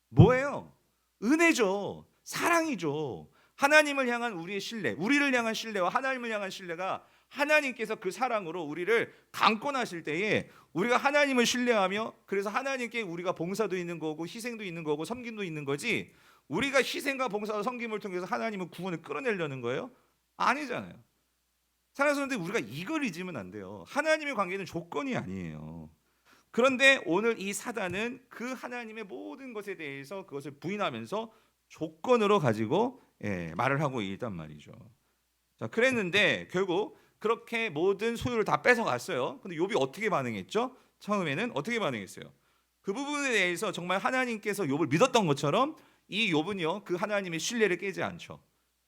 뭐예요? 은혜죠. 사랑이죠. 하나님을 향한 우리의 신뢰, 우리를 향한 신뢰와 하나님을 향한 신뢰가 하나님께서 그 사랑으로 우리를 강권하실 때에 우리가 하나님을 신뢰하며 그래서 하나님께 우리가 봉사도 있는 거고 희생도 있는 거고 섬김도 있는 거지 우리가 희생과 봉사와 섬김을 통해서 하나님의 구원을 끌어내려는 거예요? 아니잖아요. 사랑하는 우리가 이걸 잊으면 안 돼요. 하나님의 관계는 조건이 아니에요. 그런데 오늘 이 사단은 그 하나님의 모든 것에 대해서 그것을 부인하면서 조건으로 가지고 말을 하고 있단 말이죠. 자, 그랬는데 결국 그렇게 모든 소유를 다 뺏어갔어요. 근데 욥이 어떻게 반응했죠? 처음에는 어떻게 반응했어요? 그 부분에 대해서 정말 하나님께서 욥을 믿었던 것처럼 이 욥은요 그 하나님의 신뢰를 깨지 않죠.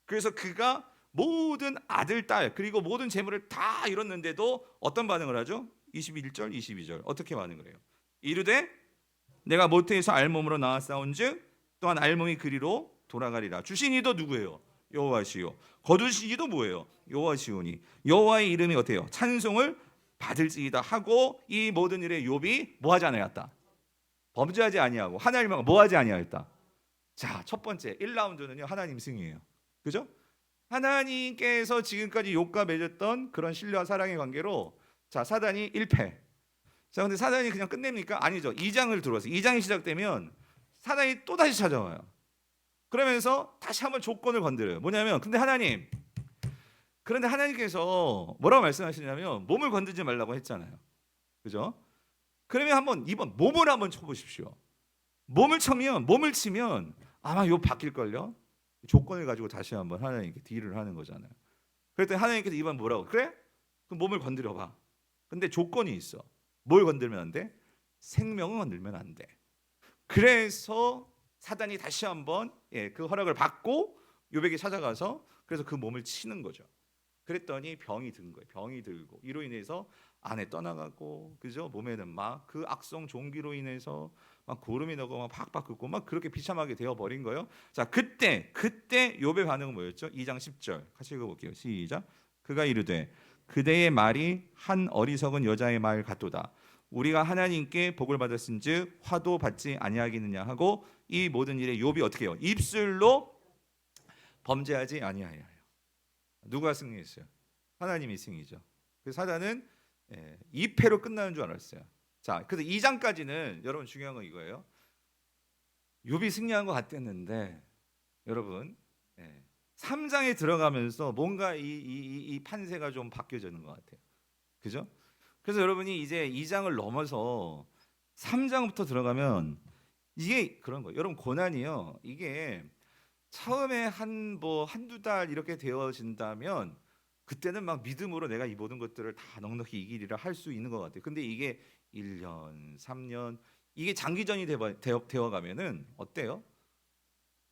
그래서 그가 모든 아들, 딸 그리고 모든 재물을 다 잃었는데도 어떤 반응을 하죠? 21절, 22절 어떻게 반응을 해요? 이르되 내가 모태에서 알몸으로 나왔사온즉 또한 알몸이 그리로 돌아가리라. 주신 이도 누구예요? 여호와시요. 거두신 이도 뭐예요? 여호와시오니 여호와의 이름이 어때요? 찬송을 받을지이다 하고 이 모든 일에 욥이 뭐하지 아니하였다? 범죄하지 아니하고 하나님과 뭐하지 아니하였다? 자, 첫 번째 1라운드는요 하나님 승이에요. 그죠? 하나님께서 지금까지 욥과 맺었던 그런 신뢰와 사랑의 관계로 자 사단이 1패. 자 근데 사단이 그냥 끝냅니까? 아니죠. 2장을 들어와서 2장이 시작되면 사단이 또 다시 찾아와요. 그러면서 다시 한번 조건을 건드려요. 뭐냐면 근데 하나님 그런데 하나님께서 뭐라고 말씀하시냐면 몸을 건드리지 말라고 했잖아요. 그죠? 그러면 한번 이번 몸을 한번 쳐보십시오. 몸을 치면 아마 요 바뀔걸요. 조건을 가지고 다시 한번 하나님께 딜을 하는 거잖아요. 그랬더니 하나님께서 이번 뭐라고? 그래? 그럼 몸을 건드려봐. 근데 조건이 있어. 뭘 건들면 안 돼? 생명을 건들면 안 돼. 그래서 사단이 다시 한번 그 허락을 받고 욥에게 찾아가서 그래서 그 몸을 치는 거죠. 그랬더니 병이 든 거예요. 병이 들고 이로 인해서 안에 떠나가고 그죠? 몸에는 막 그 악성 종기로 인해서 막 고름이 나고 막 팍팍 끓고 막 그렇게 비참하게 되어 버린 거예요. 자, 그때 욥의 반응은 뭐였죠? 2장 10절 같이 읽어볼게요. 시작. 그가 이르되 그대의 말이 한 어리석은 여자의 말 같도다. 우리가 하나님께 복을 받았은즉 화도 받지 아니하겠느냐 하고 이 모든 일에 욥이 어떻게 해요? 입술로 범죄하지 아니하여. 누가 승리했어요? 하나님이 승리죠. 그래서 사단은 2패로 끝나는 줄 알았어요. 자, 그래서 2장까지는 여러분 중요한 건 이거예요. 욥이 승리한 것 같았는데 여러분 3장에 들어가면서 뭔가 이 판세가 좀 바뀌어지는 것 같아요. 그죠? 그래서 여러분이 이제 2장을 넘어서 3장부터 들어가면 이게 그런 거예요. 여러분 고난이요. 이게 처음에 한두 달 이렇게 되어진다면 그때는 막 믿음으로 내가 이 모든 것들을 다 넉넉히 이기리라 할 수 있는 것 같아요. 근데 이게 1년, 3년 이게 장기전이 되어 가면은 어때요?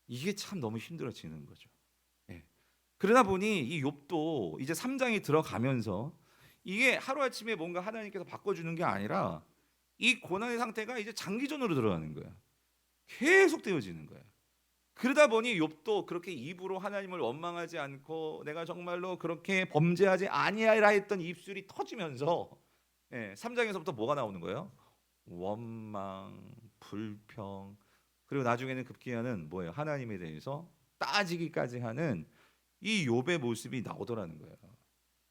이게 참 너무 힘들어지는 거죠. 예. 그러다 보니 이 욥도 이제 3장에 들어가면서 이게 하루아침에 뭔가 하나님께서 바꿔주는 게 아니라 이 고난의 상태가 이제 장기전으로 들어가는 거야. 계속 되어지는 거야. 그러다 보니 욥도 그렇게 입으로 하나님을 원망하지 않고 내가 정말로 그렇게 범죄하지 아니하리라 했던 입술이 터지면서 3장에서부터 뭐가 나오는 거예요? 원망, 불평, 그리고 나중에는 급기야는 뭐예요? 하나님에 대해서 따지기까지 하는 이 욥의 모습이 나오더라는 거예요.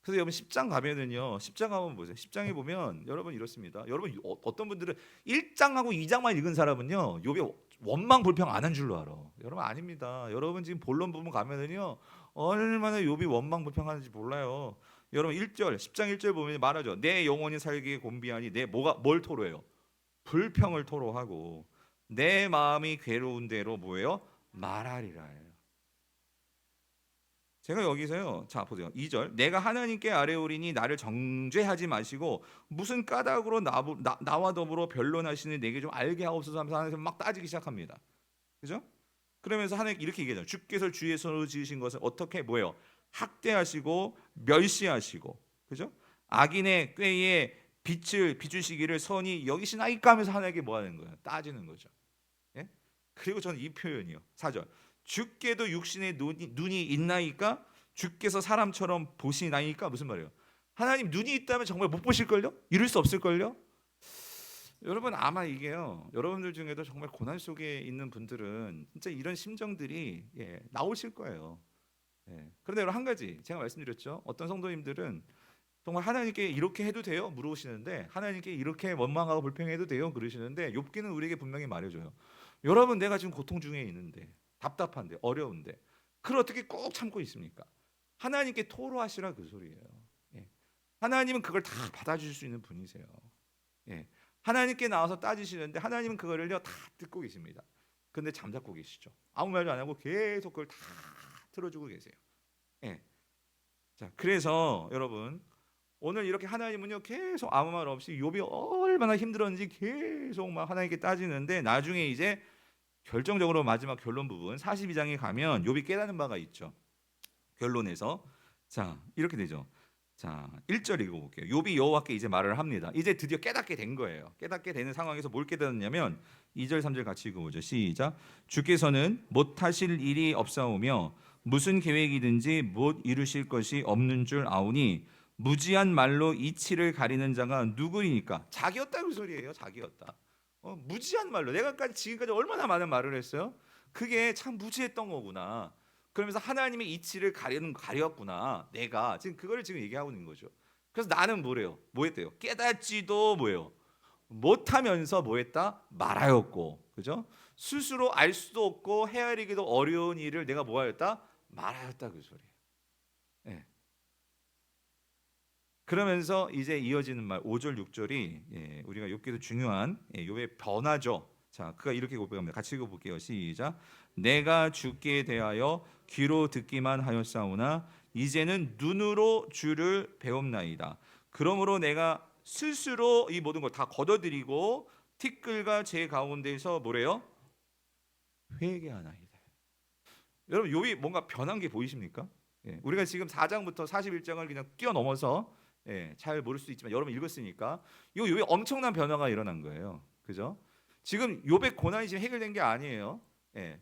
그래서 여러분 10장 가면은요. 10장 가면 보세요. 10장에 보면 여러분 이렇습니다. 여러분 어떤 분들은 1장하고 2장만 읽은 사람은요. 욥의 원망 불평 안 한 줄로 알아. 여러분 아닙니다. 여러분 지금 본론 부분 가면은요. 얼마나 욥이 원망 불평하는지 몰라요. 여러분 1절 10장 1절 보면 말하죠. 내 영혼이 살기에 곤비하니 내 뭘 토로해요? 불평을 토로하고 내 마음이 괴로운 대로 뭐예요? 말하리라 해요. 제가 여기서요. 자, 보세요. 2절. 내가 하나님께 아뢰오리니 나를 정죄하지 마시고 무슨 까닭으로 나와 더불어 변론하시는 내게 좀 알게 하옵소서 하면서 하나님께서 막 따지기 시작합니다. 그죠? 그러면서 하나님 이렇게 얘기하죠. 주께서 주의 손으로 지으신 것을 어떻게 뭐예요? 학대하시고 멸시하시고. 그죠? 악인의 꾀에 빛을 비추시기를 선히 여기시나이까 하면서 하나님께 뭐 하는 거예요? 따지는 거죠. 예? 그리고 저는 이 표현이요. 4절. 주께도 육신의 눈이 있나이까? 주께서 사람처럼 보시나이까? 무슨 말이에요? 하나님 눈이 있다면 정말 못 보실걸요? 이룰 수 없을걸요? 여러분 아마 이게요. 여러분들 중에도 정말 고난 속에 있는 분들은 진짜 이런 심정들이 나오실 거예요. 그런데 여러분 한 가지 제가 말씀드렸죠. 어떤 성도님들은 정말 하나님께 이렇게 해도 돼요? 물어보시는데 하나님께 이렇게 원망하고 불평해도 돼요? 그러시는데 욥기는 우리에게 분명히 말해줘요. 여러분 내가 지금 고통 중에 있는데 답답한데 어려운데 그걸 어떻게 꼭 참고 있습니까? 하나님께 토로하시라 그 소리예요. 하나님은 그걸 다 받아주실 수 있는 분이세요. 하나님께 나와서 따지시는데 하나님은 그거를요 다 듣고 계십니다. 근데 잠자고 계시죠. 아무 말도 안 하고 계속 그걸 다 틀어주고 계세요. 자, 그래서 여러분 오늘 이렇게 하나님은요 계속 아무 말 없이 욥이 얼마나 힘들었는지 계속 막 하나님께 따지는데 나중에 이제 결정적으로 마지막 결론 부분 42장에 가면 욥이 깨닫는 바가 있죠. 결론에서 자 이렇게 되죠. 자 1절 읽어볼게요. 욥이 여호와께 이제 말을 합니다. 이제 드디어 깨닫게 된 거예요. 깨닫게 되는 상황에서 뭘 깨닫느냐면 2절 3절 같이 읽어보죠. 시작. 주께서는 못하실 일이 없사오며 무슨 계획이든지 못 이루실 것이 없는 줄 아오니 무지한 말로 이치를 가리는 자가 누구이니까? 자기였다 그 소리예요. 자기였다. 무지한 말로 내가까지 지금까지 얼마나 많은 말을 했어요. 그게 참 무지했던 거구나. 그러면서 하나님의 이치를 가렸구나. 내가 지금 그거를 지금 얘기하고 있는 거죠. 그래서 나는 뭐래요? 뭐했대요? 깨닫지도 뭐예요? 못하면서 뭐했다? 말하였고, 그죠? 스스로 알 수도 없고 헤아리기도 어려운 일을 내가 뭐하였다? 말하였다 그 소리예요. 예. 그러면서 이제 이어지는 말 5절 6절이 우리가 욥기도 중요한 욥의 변화죠. 자, 그가 이렇게 고백합니다. 같이 읽어볼게요. 시작. 내가 주께 대하여 귀로 듣기만 하였사오나 이제는 눈으로 주를 배움나이다. 그러므로 내가 스스로 이 모든 걸 다 걷어들이고 티끌과 제 가운데서 뭐래요? 회개하나이다. 여러분 욥이 뭔가 변한 게 보이십니까? 예, 우리가 지금 4장부터 41장을 그냥 뛰어넘어서 잘 모를 수 있지만 여러분 읽었으니까 이 욥이 엄청난 변화가 일어난 거예요. 그죠? 지금 욥의 고난이 지금 해결된 게 아니에요.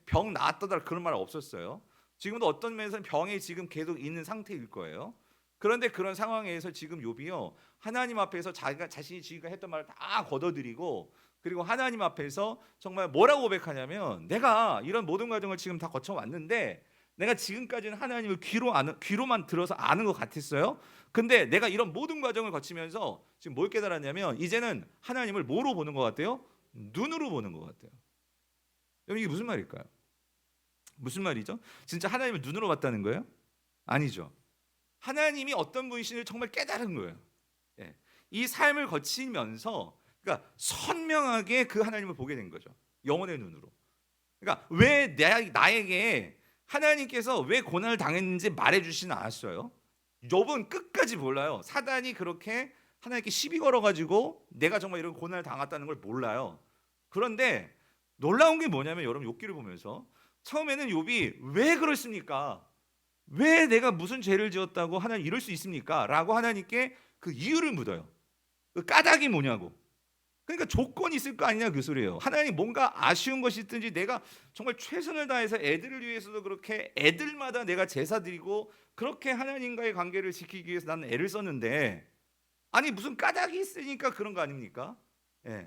병 나았다더라 그런 말 없었어요. 지금도 어떤 면에서는 병에 지금 계속 있는 상태일 거예요. 그런데 그런 상황에서 지금 욥이요 하나님 앞에서 자기가 자신이 지금까지 했던 말을 다 걷어들이고 그리고 하나님 앞에서 정말 뭐라고 고백하냐면 내가 이런 모든 과정을 지금 다 거쳐왔는데 내가 지금까지는 하나님을 귀로만 들어서 아는 것 같았어요. 근데 내가 이런 모든 과정을 거치면서 지금 뭘 깨달았냐면 이제는 하나님을 뭐로 보는 것 같아요? 눈으로 보는 것 같아요. 여러분 이게 무슨 말일까요? 무슨 말이죠? 진짜 하나님을 눈으로 봤다는 거예요? 아니죠. 하나님이 어떤 분이신지를 정말 깨달은 거예요. 예. 이 삶을 거치면서 그러니까 선명하게 그 하나님을 보게 된 거죠. 영혼의 눈으로. 그러니까 왜 나에게 하나님께서 왜 고난을 당했는지 말해주시진 않았어요. 욥은 끝까지 몰라요. 사단이 그렇게 하나님께 시비 걸어가지고 내가 정말 이런 고난을 당했다는 걸 몰라요. 그런데 놀라운 게 뭐냐면 여러분 욥기를 보면서 처음에는 욥이 왜 그렇습니까? 왜 내가 무슨 죄를 지었다고 하나님 이럴 수 있습니까? 라고 하나님께 그 이유를 묻어요. 그 까닭이 뭐냐고. 그러니까 조건이 있을 거 아니냐 그 소리예요. 하나님 뭔가 아쉬운 것이 있든지 내가 정말 최선을 다해서 애들을 위해서도 그렇게 애들마다 내가 제사 드리고 그렇게 하나님과의 관계를 지키기 위해서 나는 애를 썼는데 아니 무슨 까닭이 있으니까 그런 거 아닙니까?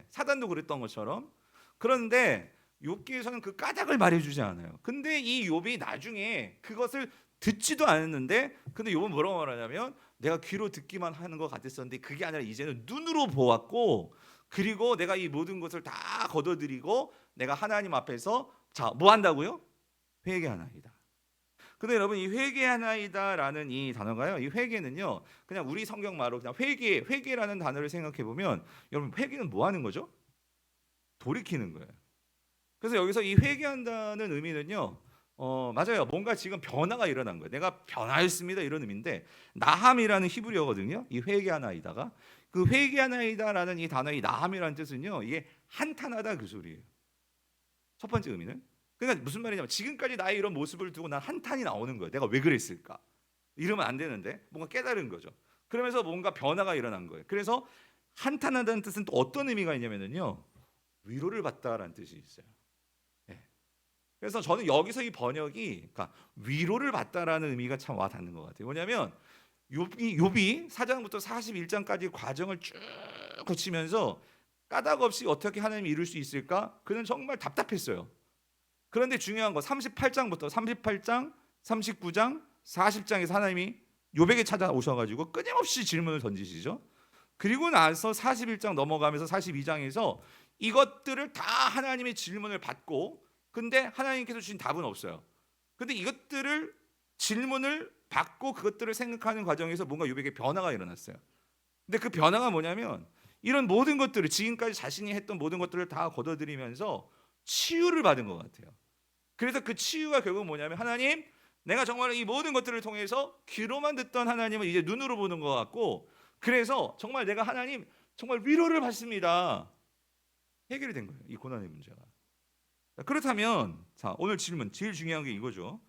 사단도 그랬던 것처럼. 그런데 욥기에서는 그 까닭을 말해주지 않아요. 근데 이 욥이 나중에 그것을 듣지도 않았는데 근데 욥은 뭐라고 말하냐면 내가 귀로 듣기만 하는 것 같았었는데 그게 아니라 이제는 눈으로 보았고 그리고 내가 이 모든 것을 다 거둬들이고 내가 하나님 앞에서 자, 뭐 한다고요? 회개하나이다. 근데 여러분 이 회개하나이다라는 이 단어가요. 이 회개는요. 그냥 우리 성경말로 그냥 회개라는 단어를 생각해 보면 여러분 회개는 뭐 하는 거죠? 돌이키는 거예요. 그래서 여기서 이 회개한다는 의미는요. 맞아요. 뭔가 지금 변화가 일어난 거예요. 내가 변화했습니다 이런 의미인데 나함이라는 히브리어거든요. 이 회개하나이다가 그 회개하나이다라는 이 단어의 나함이라는 뜻은요. 이게 한탄하다 그 소리예요. 첫 번째 의미는 그러니까 무슨 말이냐면 지금까지 나의 이런 모습을 두고 난 한탄이 나오는 거예요. 내가 왜 그랬을까? 이러면 안 되는데 뭔가 깨달은 거죠. 그러면서 뭔가 변화가 일어난 거예요. 그래서 한탄하다는 뜻은 또 어떤 의미가 있냐면요. 위로를 받다라는 뜻이 있어요. 그래서 저는 여기서 이 번역이 그러니까 위로를 받다라는 의미가 참 와닿는 것 같아요. 뭐냐면 욥이 4장부터 41장까지 과정을 쭉 거치면서 까닭 없이 어떻게 하나님이 이룰 수 있을까? 그는 정말 답답했어요. 그런데 중요한 거 38장부터 38장, 39장, 40장에서 하나님이 욥에게 찾아오셔가지고 끊임없이 질문을 던지시죠. 그리고 나서 41장 넘어가면서 42장에서 이것들을 다 하나님의 질문을 받고 근데 하나님께서 주신 답은 없어요. 근데 이것들을 질문을 받고 그것들을 생각하는 과정에서 뭔가 욥에게 변화가 일어났어요. 근데 그 변화가 뭐냐면 이런 모든 것들을 지금까지 자신이 했던 모든 것들을 다 걷어들이면서 치유를 받은 것 같아요. 그래서 그 치유가 결국 뭐냐면 하나님 내가 정말 이 모든 것들을 통해서 귀로만 듣던 하나님을 이제 눈으로 보는 것 같고 그래서 정말 내가 하나님 정말 위로를 받습니다. 해결이 된 거예요. 이 고난의 문제가. 그렇다면 자 오늘 질문 제일 중요한 게 이거죠.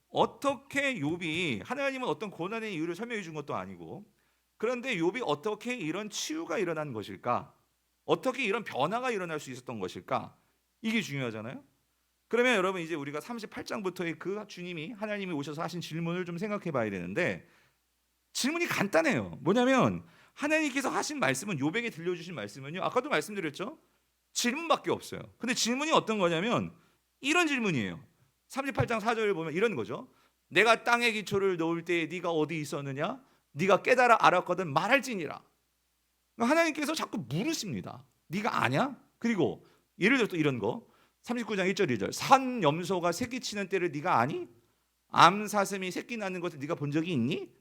어떻게 욥이 하나님은 어떤 고난의 이유를 설명해 준 것도 아니고 그런데 욥이 어떻게 이런 치유가 일어난 것일까? 어떻게 이런 변화가 일어날 수 있었던 것일까? 이게 중요하잖아요. 그러면 여러분 이제 우리가 38장부터의 그 주님이 하나님이 오셔서 하신 질문을 좀 생각해 봐야 되는데 질문이 간단해요. 뭐냐면 하나님께서 하신 말씀은 욥에게 들려주신 말씀은요. 아까도 말씀드렸죠. 질문밖에 없어요. 근데 질문이 어떤 거냐면 이런 질문이에요. 38장 4절을 보면 이런 거죠. 내가 땅에 기초를 놓을 때에 네가 어디 있었느냐? 네가 깨달아 알았거든 말할지니라. 하나님께서 자꾸 물으십니다. 네가 아냐? 그리고 예를 들어 또 이런 거 39장 1절 2절 산 염소가 새끼 치는 때를 네가 아니? 암사슴이 새끼 낳는 것을 네가 본 적이 있니?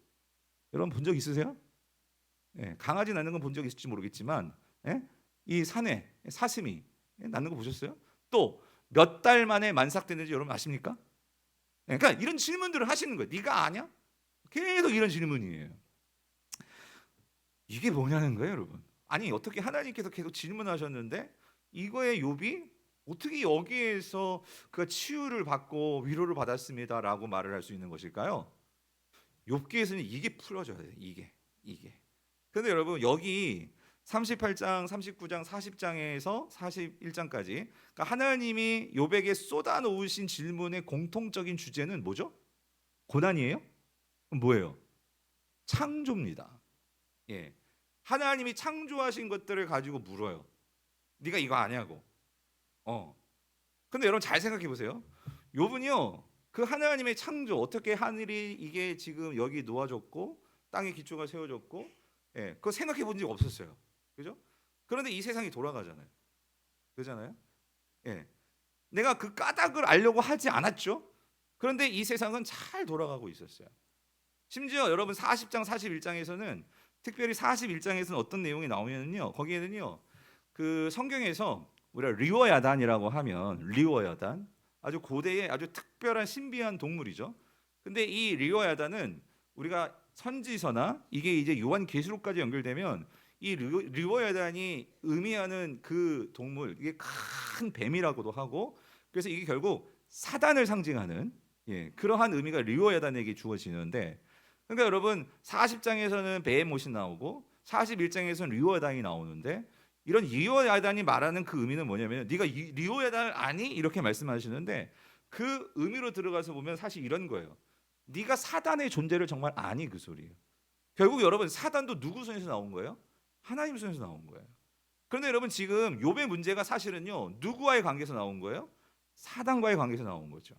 여러분 본 적 있으세요? 강아지 낳는 건 본 적 있을지 모르겠지만 이 산에 사슴이 낳는 거 보셨어요? 또 몇 달 만에 만삭되는지 여러분 아십니까? 그러니까 이런 질문들을 하시는 거예요. 네가 아냐? 계속 이런 질문이에요. 이게 뭐냐는 거예요, 여러분. 아니 어떻게 하나님께서 계속 질문하셨는데 이거에 욥이 어떻게 여기에서 그가 치유를 받고 위로를 받았습니다라고 말을 할 수 있는 것일까요? 욥기에서는 이게 풀어져야 돼요. 이게. 근데 여러분 여기 38장, 39장, 40장에서 41장까지 그러니까 하나님이 욥에게 쏟아놓으신 질문의 공통적인 주제는 뭐죠? 고난이에요? 그럼 뭐예요? 창조입니다. 예. 하나님이 창조하신 것들을 가지고 물어요. 네가 이거 아냐고. 근데 여러분 잘 생각해 보세요. 욥은요. 그 하나님의 창조 어떻게 하늘이 이게 지금 여기 놓아졌고 땅의 기초가 세워졌고 그거 생각해 본 적 없었어요. 그죠? 그런데 이 세상이 돌아가잖아요. 그잖아요? 내가 그 까닭을 알려고 하지 않았죠. 그런데 이 세상은 잘 돌아가고 있었어요. 심지어 여러분 40장 41장에서는 특별히 41장에서는 어떤 내용이 나오면요. 거기에는요. 그 성경에서 우리가 리워야단이라고 하면 리워야단 아주 고대의 아주 특별한 신비한 동물이죠. 근데 이 리워야단은 우리가 선지서나 이게 이제 요한계시록까지 연결되면 이 리워야단이 의미하는 그 동물 이게 큰 뱀이라고도 하고 그래서 이게 결국 사단을 상징하는 그러한 의미가 리워야단에게 주어지는데 그러니까 여러분 40장에서는 뱀 옷이 나오고 41장에서는 리워야단이 나오는데 이런 리워야단이 말하는 그 의미는 뭐냐면 네가 리워야단을 아니? 이렇게 말씀하시는데 그 의미로 들어가서 보면 사실 이런 거예요. 네가 사단의 존재를 정말 아니? 그 소리예요. 결국 여러분 사단도 누구 손에서 나온 거예요? 하나님 손에서 나온 거예요. 그런데 여러분 지금 욥의 문제가 사실은요 누구와의 관계에서 나온 거예요? 사단과의 관계에서 나온 거죠.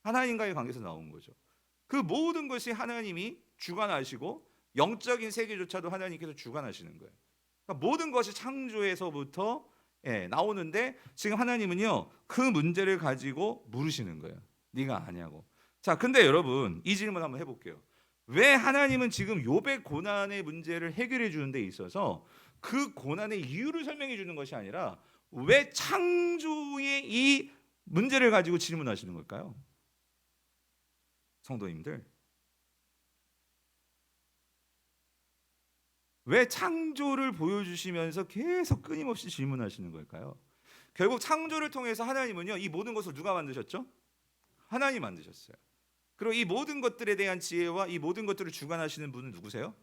하나님과의 관계에서 나온 거죠. 그 모든 것이 하나님이 주관하시고 영적인 세계조차도 하나님께서 주관하시는 거예요. 그러니까 모든 것이 창조에서부터 나오는데 지금 하나님은요 그 문제를 가지고 물으시는 거예요. 네가 아냐고. 자, 근데 여러분 이 질문 한번 해볼게요. 왜 하나님은 지금 욥의 고난의 문제를 해결해 주는 데 있어서 그 고난의 이유를 설명해 주는 것이 아니라 왜 창조의 이 문제를 가지고 질문하시는 걸까요? 성도님들, 왜 창조를 보여주시면서 계속 끊임없이 질문하시는 걸까요? 결국 창조를 통해서 하나님은요 이 모든 것을 누가 만드셨죠? 하나님 만드셨어요. 그리고 이 모든 것들에 대한 지혜와 이 모든 것들을 주관하시는 분은 누구세요?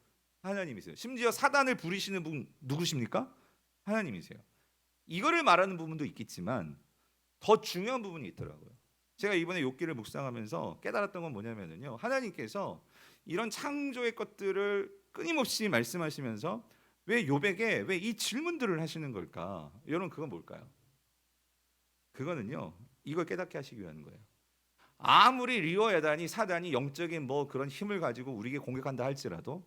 하나님이세요. 심지어 사단을 부리시는 분 누구십니까? 하나님이세요. 이거를 말하는 부분도 있겠지만 더 중요한 부분이 있더라고요. 제가 이번에 욥기를 묵상하면서 깨달았던 건 뭐냐면요. 하나님께서 이런 창조의 것들을 끊임없이 말씀하시면서 왜 욥에게 왜 이 질문들을 하시는 걸까? 여러분 그건 뭘까요? 그거는요. 이걸 깨닫게 하시기 위한 거예요. 아무리 리워야단이 사단이 영적인 뭐 그런 힘을 가지고 우리에게 공격한다 할지라도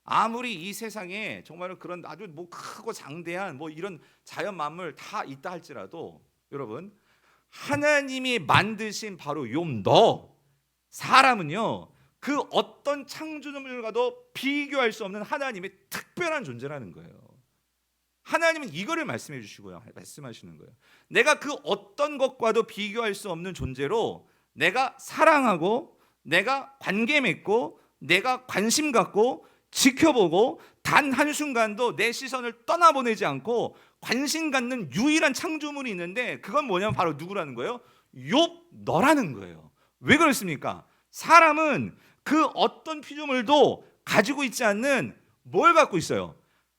아무리 이 세상에 정말 그런 아주 뭐 크고 장대한 뭐 이런 자연 만물 다 있다 할지라도 여러분 하나님이 만드신 바로 욥 너 사람은요 그 어떤 창조물과도 비교할 수 없는 하나님의 특별한 존재라는 거예요. 하나님은 이거를 말씀해 주시고요. 말씀하시는 거예요. 내가 그 어떤 것과도 비교할 수 없는 존재로 내가 사랑하고 내가 관계 맺고 내가 관심 갖고 지켜보고 단 한순간도 내 시선을 떠나보내지 않고 관심 갖는 유일한 창조물이 있는데 그건 뭐냐면 바로 누구라는 거예요? 욥 너라는 거예요. 왜 그렇습니까? 사람은 그 어떤 피조물도 가지고 있지 않는 뭘 갖고 있어요?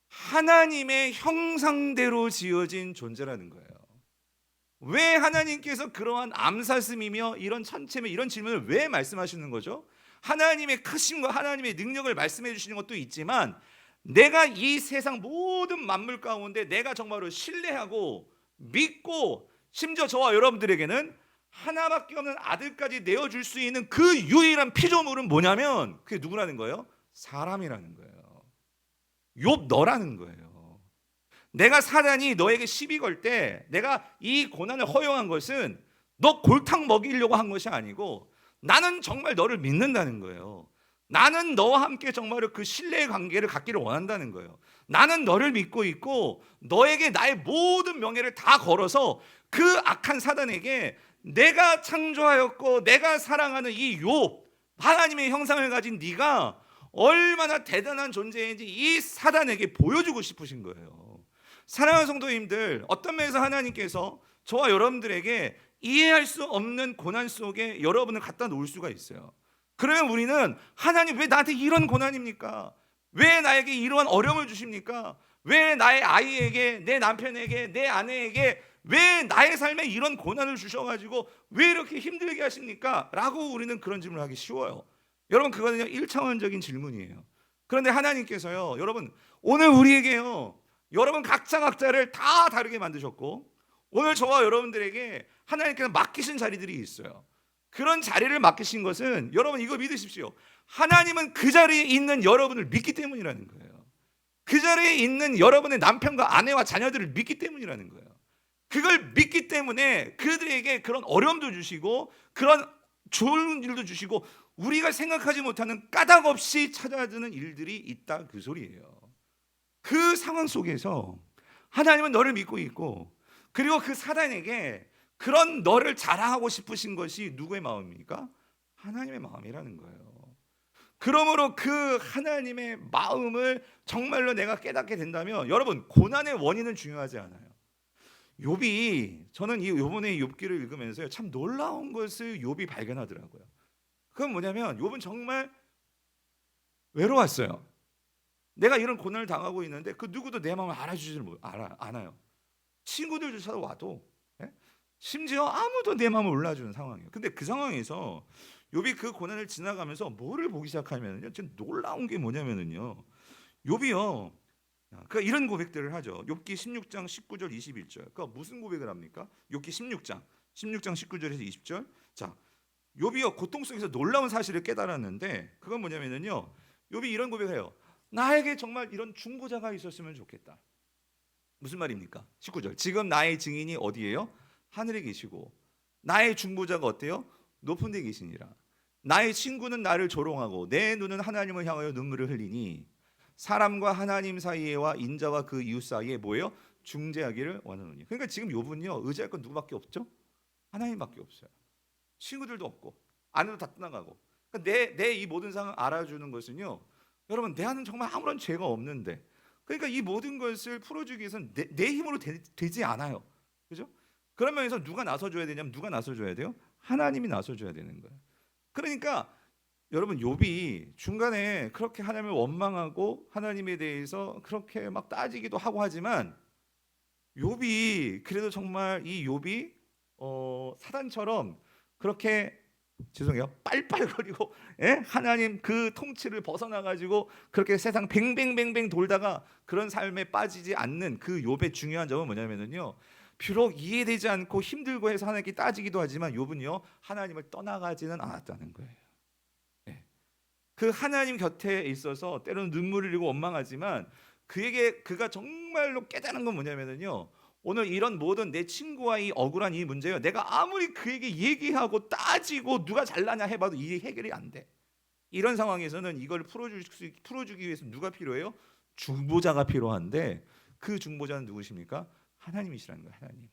하나님의 형상대로 지어진 존재라는 거예요. 왜 하나님께서 그러한 암사슴이며 이런 천체며 이런 질문을 왜 말씀하시는 거죠? 하나님의 크심과 하나님의 능력을 말씀해 주시는 것도 있지만 내가 이 세상 모든 만물 가운데 내가 정말로 신뢰하고 믿고 심지어 저와 여러분들에게는 하나밖에 없는 아들까지 내어줄 수 있는 그 유일한 피조물은 뭐냐면 그게 누구라는 거예요? 사람이라는 거예요. 욥 너라는 거예요. 내가 사단이 너에게 시비 걸 때 내가 이 고난을 허용한 것은 너 골탕 먹이려고 한 것이 아니고 나는 정말 너를 믿는다는 거예요. 나는 너와 함께 정말로 그 신뢰의 관계를 갖기를 원한다는 거예요. 나는 너를 믿고 있고 너에게 나의 모든 명예를 다 걸어서 그 악한 사단에게 내가 창조하였고 내가 사랑하는 이 욥 하나님의 형상을 가진 네가 얼마나 대단한 존재인지 이 사단에게 보여주고 싶으신 거예요. 사랑하는 성도님들, 어떤 면에서 하나님께서 저와 여러분들에게 이해할 수 없는 고난 속에 여러분을 갖다 놓을 수가 있어요. 그러면 우리는 하나님 왜 나한테 이런 고난입니까? 왜 나에게 이러한 어려움을 주십니까? 왜 나의 아이에게, 내 남편에게, 내 아내에게 왜 나의 삶에 이런 고난을 주셔가지고 왜 이렇게 힘들게 하십니까? 라고 우리는 그런 질문을 하기 쉬워요. 여러분, 그거는요 1차원적인 질문이에요. 그런데 하나님께서요, 여러분 오늘 우리에게요, 여러분 각자를 다 다르게 만드셨고 오늘 저와 여러분들에게 하나님께서 맡기신 자리들이 있어요. 그런 자리를 맡기신 것은 여러분 이거 믿으십시오. 하나님은 그 자리에 있는 여러분을 믿기 때문이라는 거예요. 그 자리에 있는 여러분의 남편과 아내와 자녀들을 믿기 때문이라는 거예요. 그걸 믿기 때문에 그들에게 그런 어려움도 주시고 그런 좋은 일도 주시고 우리가 생각하지 못하는 까닭 없이 찾아드는 일들이 있다, 그 소리예요. 그 상황 속에서 하나님은 너를 믿고 있고, 그리고 그 사단에게 그런 너를 자랑하고 싶으신 것이 누구의 마음입니까? 하나님의 마음이라는 거예요. 그러므로 그 하나님의 마음을 정말로 내가 깨닫게 된다면 여러분, 고난의 원인은 중요하지 않아요. 욥이, 저는 이 요번에 욥기를 읽으면서 참 놀라운 것을 욥이 발견하더라고요. 그건 뭐냐면 욥은 정말 외로웠어요. 내가 이런 고난을 당하고 있는데 그 누구도 내 마음을 알아주지를 않아요. 친구들조차도 와도, 예? 심지어 아무도 내 마음을 몰라주는 상황이에요. 근데 그 상황에서 욥이 그 고난을 지나가면서 뭐를 보기 시작하면요, 좀 놀라운 게 뭐냐면은요, 욥이요, 그러니까 이런 고백들을 하죠. 욥기 16장 19절 21절. 그러니까 무슨 고백을 합니까? 욥기 16장 19절에서 20절. 자, 욥이요 고통 속에서 놀라운 사실을 깨달았는데 그건 뭐냐면은요, 욥이 이런 고백해요. 나에게 정말 이런 중보자가 있었으면 좋겠다. 무슨 말입니까? 19절. 지금 나의 증인이 어디예요? 하늘에 계시고 나의 중보자가 어때요? 높은 데 계시니라. 나의 친구는 나를 조롱하고 내 눈은 하나님을 향하여 눈물을 흘리니 사람과 하나님 사이에와 인자와 그 이웃 사이에 뭐예요? 중재하기를 원하노니. 그러니까 지금 욥은요 의지할 건 누구밖에 없죠? 하나님밖에 없어요. 친구들도 없고 아내도 다 떠나가고. 그러니까 내 이 모든 상황을 알아주는 것은요, 여러분 내한은 정말 아무런 죄가 없는데, 그러니까 이 모든 것을 풀어주기 위해서는 내 힘으로 되지 않아요. 그죠? 그런 면에서 누가 나서줘야 되냐면 누가 나서줘야 돼요? 하나님이 나서줘야 되는 거예요. 그러니까 여러분 욥이 중간에 그렇게 하나님을 원망하고 하나님에 대해서 그렇게 막 따지기도 하고 하지만 욥이 그래도 정말 이 욥이 사단처럼 그렇게, 죄송해요, 빨빨거리고, 예? 하나님 그 통치를 벗어나 가지고 그렇게 세상 뱅뱅뱅뱅 돌다가 그런 삶에 빠지지 않는 그 욥의 중요한 점은 뭐냐면은요, 비록 이해되지 않고 힘들고 해서 하나님께 따지기도 하지만 욥은요 하나님을 떠나가지는 않았다는 거예요. 예. 그 하나님 곁에 있어서 때로는 눈물을 흘리고 원망하지만 그가 정말로 깨달은 건 뭐냐면은요, 오늘 이런 모든 내 친구와 이 억울한 이 문제요, 내가 아무리 그에게 얘기하고 따지고 누가 잘나냐 해봐도 이게 해결이 안 돼. 이런 상황에서는 이걸 풀어주기 위해서 누가 필요해요? 중보자가 필요한데 그 중보자는 누구십니까? 하나님이시라는 거예요. 하나님.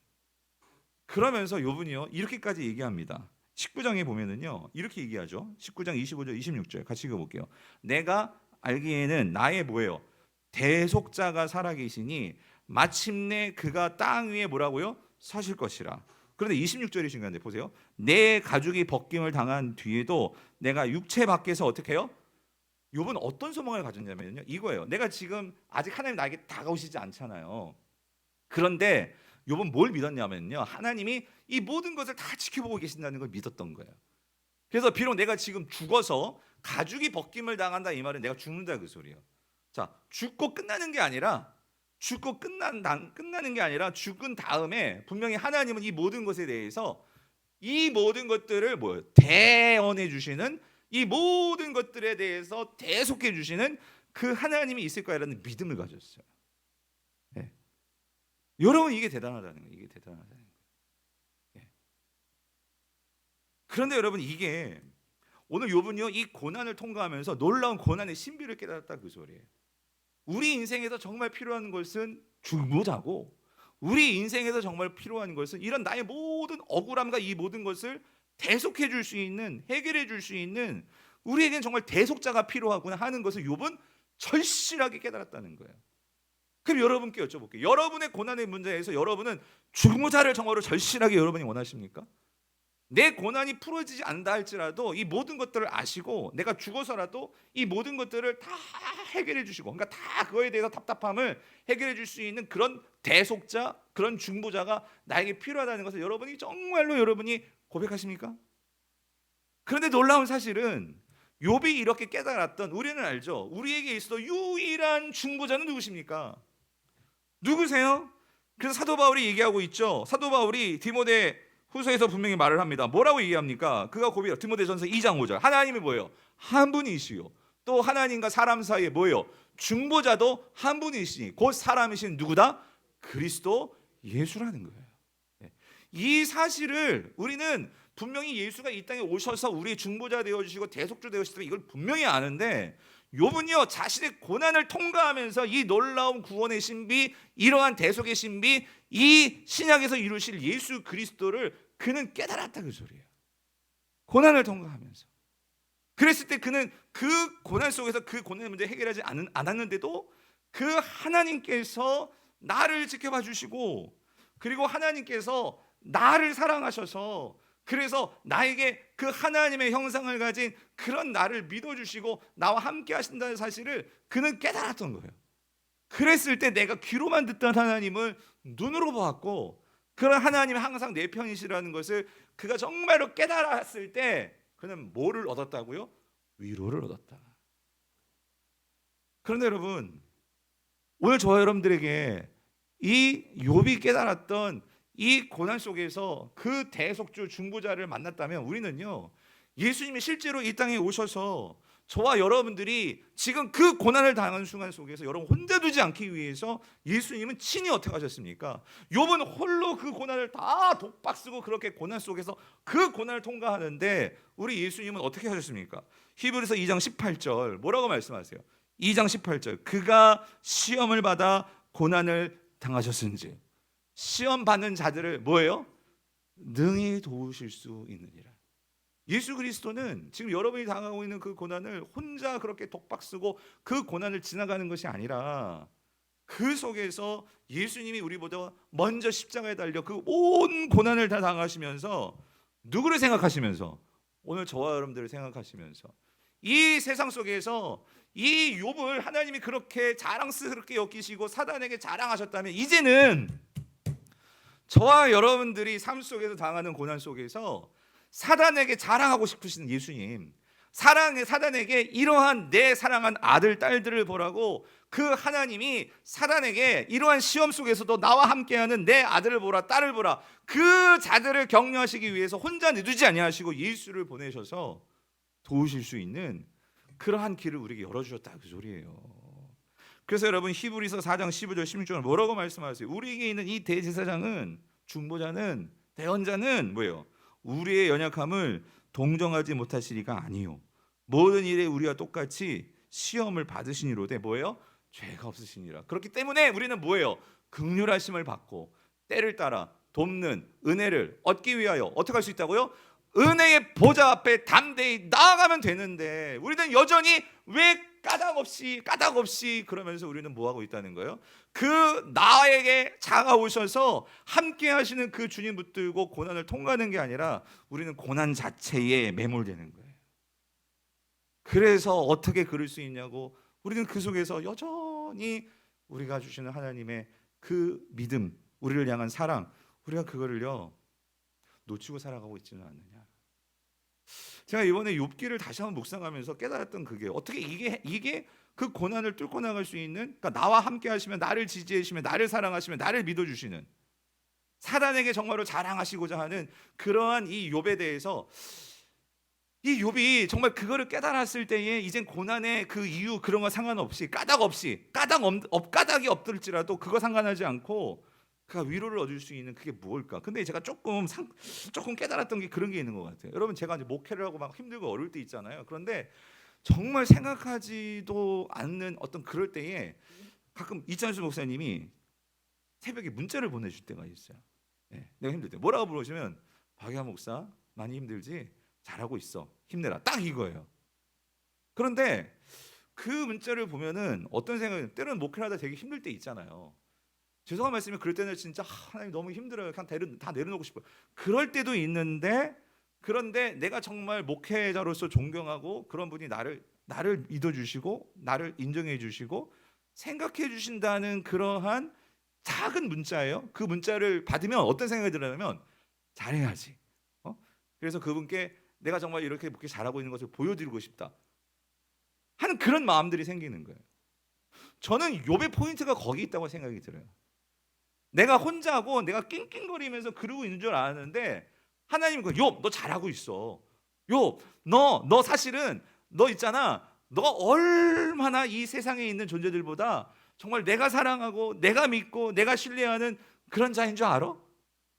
그러면서 욥은요 이렇게까지 얘기합니다. 19장에 보면은요 이렇게 얘기하죠. 19장 25절 26절 같이 읽어볼게요. 내가 알기에는 나의 뭐예요? 대속자가 살아계시니 마침내 그가 땅 위에 뭐라고요? 서실 것이라. 그런데 26절이 중요한데 보세요. 내 가죽이 벗김을 당한 뒤에도 내가 육체 밖에서 어떻게 해요? 욥은 어떤 소망을 가졌냐면요, 이거예요. 내가 지금 아직 하나님 나에게 다가오시지 않잖아요. 그런데 욥은 뭘 믿었냐면요, 하나님이 이 모든 것을 다 지켜보고 계신다는 걸 믿었던 거예요. 그래서 비록 내가 지금 죽어서 가죽이 벗김을 당한다, 이 말은 내가 죽는다 그 소리예요. 자, 죽고 끝나는 게 아니라 끝나는 게 아니라 죽은 다음에 분명히 하나님은 이 모든 것에 대해서 이 모든 것들을 뭐예요? 대언해 주시는, 이 모든 것들에 대해서 대속해 주시는 그 하나님이 있을 거라는 믿음을 가졌어요. 네. 여러분 이게 대단하다는 거예요. 이게 대단하다는 거예요. 네. 그런데 여러분 이게 오늘 욥은요 이 고난을 통과하면서 놀라운 고난의 신비를 깨달았다 그 소리예요. 우리 인생에서 정말 필요한 것은 중보자고, 우리 인생에서 정말 필요한 것은 이런 나의 모든 억울함과 이 모든 것을 대속해 줄 수 있는, 해결해 줄 수 있는 우리에게는 정말 대속자가 필요하구나 하는 것을 욥은 절실하게 깨달았다는 거예요. 그럼 여러분께 여쭤볼게요. 여러분의 고난의 문제에서 여러분은 중보자를 정말로 절실하게 여러분이 원하십니까? 내 고난이 풀어지지 않다 할지라도 이 모든 것들을 아시고 내가 죽어서라도 이 모든 것들을 다 해결해 주시고, 그러니까 다 그거에 대해서 답답함을 해결해 줄 수 있는 그런 대속자, 그런 중보자가 나에게 필요하다는 것을 여러분이 정말로 여러분이 고백하십니까? 그런데 놀라운 사실은 욥이 이렇게 깨달았던, 우리는 알죠. 우리에게 있어도 유일한 중보자는 누구십니까? 누구세요? 그래서 사도 바울이 얘기하고 있죠. 사도 바울이 디모데 후서에서 분명히 말을 합니다. 뭐라고 얘기합니까? 그가 고백해요. 디모데전서 2장 5절. 하나님이 뭐예요? 한 분이시요. 또 하나님과 사람 사이에 뭐예요? 중보자도 한 분이시니 곧 사람이신 누구다? 그리스도 예수라는 거예요. 이 사실을 우리는 분명히 예수가 이 땅에 오셔서 우리의 중보자 되어주시고 대속주 되어주시고 이걸 분명히 아는데, 욥은요 자신의 고난을 통과하면서 이 놀라운 구원의 신비, 이러한 대속의 신비, 이 신약에서 이루실 예수 그리스도를 그는 깨달았다 그 소리예요. 고난을 통과하면서. 그랬을 때 그는 그 고난 속에서 그 고난의 문제 해결하지 않았는데도 그 하나님께서 나를 지켜봐 주시고, 그리고 하나님께서 나를 사랑하셔서 그래서 나에게 그 하나님의 형상을 가진 그런 나를 믿어주시고 나와 함께 하신다는 사실을 그는 깨달았던 거예요. 그랬을 때 내가 귀로만 듣던 하나님을 눈으로 보았고, 그런 하나님이 항상 내 편이시라는 것을 그가 정말로 깨달았을 때 그는 뭐를 얻었다고요? 위로를 얻었다. 그런데 여러분, 오늘 저와 여러분들에게 이 욥이 깨달았던 이 고난 속에서 그 대속주 중보자를 만났다면, 우리는요 예수님이 실제로 이 땅에 오셔서 저와 여러분들이 지금 그 고난을 당하는 순간 속에서 여러분 혼자 두지 않기 위해서 예수님은 친히 어떻게 하셨습니까? 욥은 홀로 그 고난을 다 독박 쓰고 그렇게 고난 속에서 그 고난을 통과하는데, 우리 예수님은 어떻게 하셨습니까? 히브리서 2장 18절 뭐라고 말씀하세요? 2장 18절, 그가 시험을 받아 고난을 당하셨은지 시험 받는 자들을 뭐예요? 능히 도우실 수 있느니라. 예수 그리스도는 지금 여러분이 당하고 있는 그 고난을 혼자 그렇게 독박 쓰고 그 고난을 지나가는 것이 아니라, 그 속에서 예수님이 우리보다 먼저 십자가에 달려 그 온 고난을 다 당하시면서 누구를 생각하시면서, 오늘 저와 여러분들을 생각하시면서 이 세상 속에서 이 욥을 하나님이 그렇게 자랑스럽게 여기시고 사단에게 자랑하셨다면, 이제는 저와 여러분들이 삶 속에서 당하는 고난 속에서 사단에게 자랑하고 싶으신 예수님, 사단에게 이러한 내 사랑한 아들 딸들을 보라고 그 하나님이 사단에게 이러한 시험 속에서도 나와 함께하는 내 아들을 보라, 딸을 보라, 그 자들을 격려하시기 위해서 혼자 내두지 아니하시고 예수를 보내셔서 도우실 수 있는 그러한 길을 우리에게 열어주셨다 그 소리예요. 그래서 여러분 히브리서 4장 15절 16절 뭐라고 말씀하세요? 우리에게 있는 이 대제사장은, 중보자는, 대언자는 뭐예요? 우리의 연약함을 동정하지 못하시리가 아니요 모든 일에 우리와 똑같이 시험을 받으시니로되 뭐예요? 죄가 없으시니라. 그렇기 때문에 우리는 뭐예요? 긍휼하심을 받고 때를 따라 돕는 은혜를 얻기 위하여 어떻게 할 수 있다고요? 은혜의 보좌 앞에 담대히 나아가면 되는데, 우리는 여전히 왜 까닭 없이 그러면서 우리는 뭐 하고 있다는 거예요? 그 나에게 다가오셔서 함께 하시는 그 주님 붙들고 고난을 통과하는 게 아니라 우리는 고난 자체에 매몰되는 거예요. 그래서 어떻게 그럴 수 있냐고, 우리는 그 속에서 여전히 우리가 주시는 하나님의 그 믿음, 우리를 향한 사랑, 우리가 그거를요 놓치고 살아가고 있지는 않느냐. 제가 이번에 욥기를 다시 한번 묵상하면서 깨달았던 그게, 어떻게 이게 그 고난을 뚫고 나갈 수 있는, 그러니까 나와 함께 하시면, 나를 지지해주시면, 나를 사랑하시면, 나를 믿어주시는, 사단에게 정말로 자랑하시고자 하는 그러한 이 욥에 대해서, 이 욥이 정말 그거를 깨달았을 때에 이젠 고난의 그 이유 그런 거 상관없이 까닭이 없을지라도 그거 상관하지 않고 그가 위로를 얻을 수 있는 그게 무엇일까? 근데 제가 조금 깨달았던 게 그런 게 있는 것 같아요. 여러분, 제가 이제 목회를 하고 막 힘들고 어려울 때 있잖아요. 그런데 정말 생각하지도 않는 어떤 그럴 때에 가끔 이찬수 목사님이 새벽에 문자를 보내줄 때가 있어요. 네, 내가 힘들 때 뭐라고 물으시면, 박야 목사 많이 힘들지? 잘하고 있어, 힘내라, 딱 이거예요. 그런데 그 문자를 보면은 어떤 생각이, 때로는 목회를 하다 되게 힘들 때 있잖아요. 죄송한 말씀이 그럴 때는 진짜 하나님 너무 힘들어요. 그냥 다 내려놓고 싶어요. 그럴 때도 있는데, 그런데 내가 정말 목회자로서 존경하고 그런 분이 나를 믿어주시고 나를 인정해 주시고 생각해 주신다는 그러한 작은 문자예요. 그 문자를 받으면 어떤 생각이 들냐면 잘해야지. 그래서 그분께 내가 정말 이렇게 목회 잘하고 있는 것을 보여드리고 싶다 하는 그런 마음들이 생기는 거예요. 저는 욥의 포인트가 거기 있다고 생각이 들어요. 내가 혼자고 내가 낑낑거리면서 그러고 있는 줄 알았는데 하나님이 욥 너 잘하고 있어. 욥 너 사실은 너 있잖아. 너 얼마나 이 세상에 있는 존재들보다 정말 내가 사랑하고 내가 믿고 내가 신뢰하는 그런 자인 줄 알아?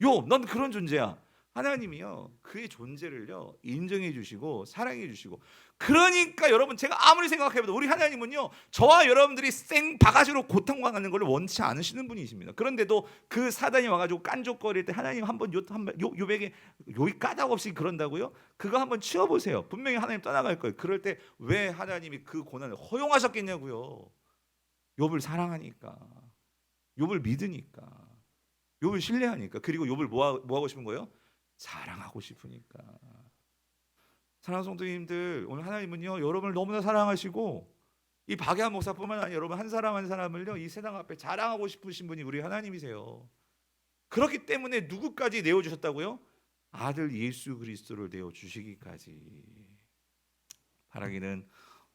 욥 넌 그런 존재야. 하나님이요 그의 존재를요 인정해 주시고 사랑해 주시고, 그러니까 여러분 제가 아무리 생각해봐도 우리 하나님은요 저와 여러분들이 생 바가지로 고통당하는 걸 원치 않으시는 분이십니다. 그런데도 그 사단이 와가지고 깐족거릴 때 하나님 한번 요백에 요이 까닭 없이 그런다고요? 그거 한번 치워보세요. 분명히 하나님 떠나갈 거예요. 그럴 때 왜 하나님이 그 고난을 허용하셨겠냐고요. 욥을 사랑하니까, 욥을 믿으니까, 욥을 신뢰하니까. 그리고 욥을 뭐 하고 싶은 거예요? 사랑하고 싶으니까. 사랑하는 성도님들, 오늘 하나님은요 여러분을 너무나 사랑하시고 이 박예한 목사뿐만 아니라 여러분 한 사람 한 사람을요 이 세상 앞에 자랑하고 싶으신 분이 우리 하나님이세요. 그렇기 때문에 누구까지 내어주셨다고요? 아들 예수 그리스도를 내어주시기까지. 바라기는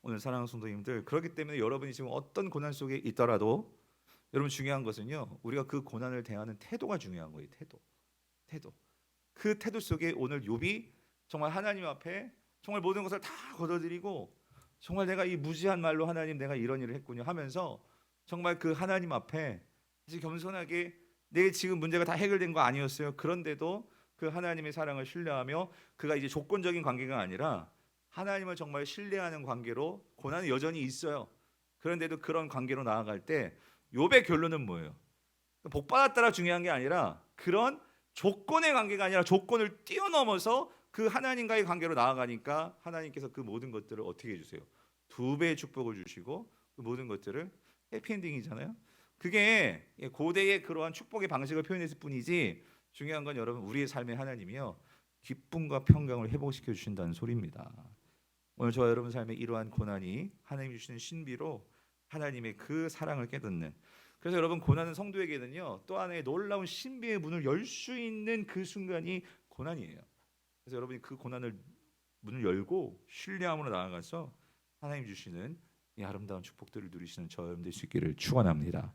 오늘 사랑하는 성도님들, 그렇기 때문에 여러분이 지금 어떤 고난 속에 있더라도 여러분 중요한 것은요 우리가 그 고난을 대하는 태도가 중요한 거예요. 태도. 그 태도 속에 오늘 욥이 정말 하나님 앞에 정말 모든 것을 다 걷어들이고 정말 내가 이 무지한 말로 하나님 내가 이런 일을 했군요 하면서 정말 그 하나님 앞에 이제 겸손하게 내 지금 문제가 다 해결된 거 아니었어요. 그런데도 그 하나님의 사랑을 신뢰하며 그가 이제 조건적인 관계가 아니라 하나님을 정말 신뢰하는 관계로, 고난은 여전히 있어요. 그런데도 그런 관계로 나아갈 때 욥의 결론은 뭐예요? 복 받았다라 중요한 게 아니라 그런 조건의 관계가 아니라 조건을 뛰어넘어서 그 하나님과의 관계로 나아가니까 하나님께서 그 모든 것들을 어떻게 해주세요? 2배의 축복을 주시고 그 모든 것들을 해피엔딩이잖아요. 그게 고대의 그러한 축복의 방식을 표현했을 뿐이지 중요한 건 여러분 우리의 삶의 하나님이요 기쁨과 평강을 회복시켜 주신다는 소리입니다. 오늘 저와 여러분 삶의 이러한 고난이 하나님이 주시는 신비로 하나님의 그 사랑을 깨닫는, 그래서 여러분 고난은 성도에게는요 또 하나의 놀라운 신비의 문을 열 수 있는 그 순간이 고난이에요. 그래서 여러분이 그 고난을 문을 열고 신뢰함으로 나아가서 하나님 주시는 이 아름다운 축복들을 누리시는 저 여러분 될 수 있기를 축원합니다.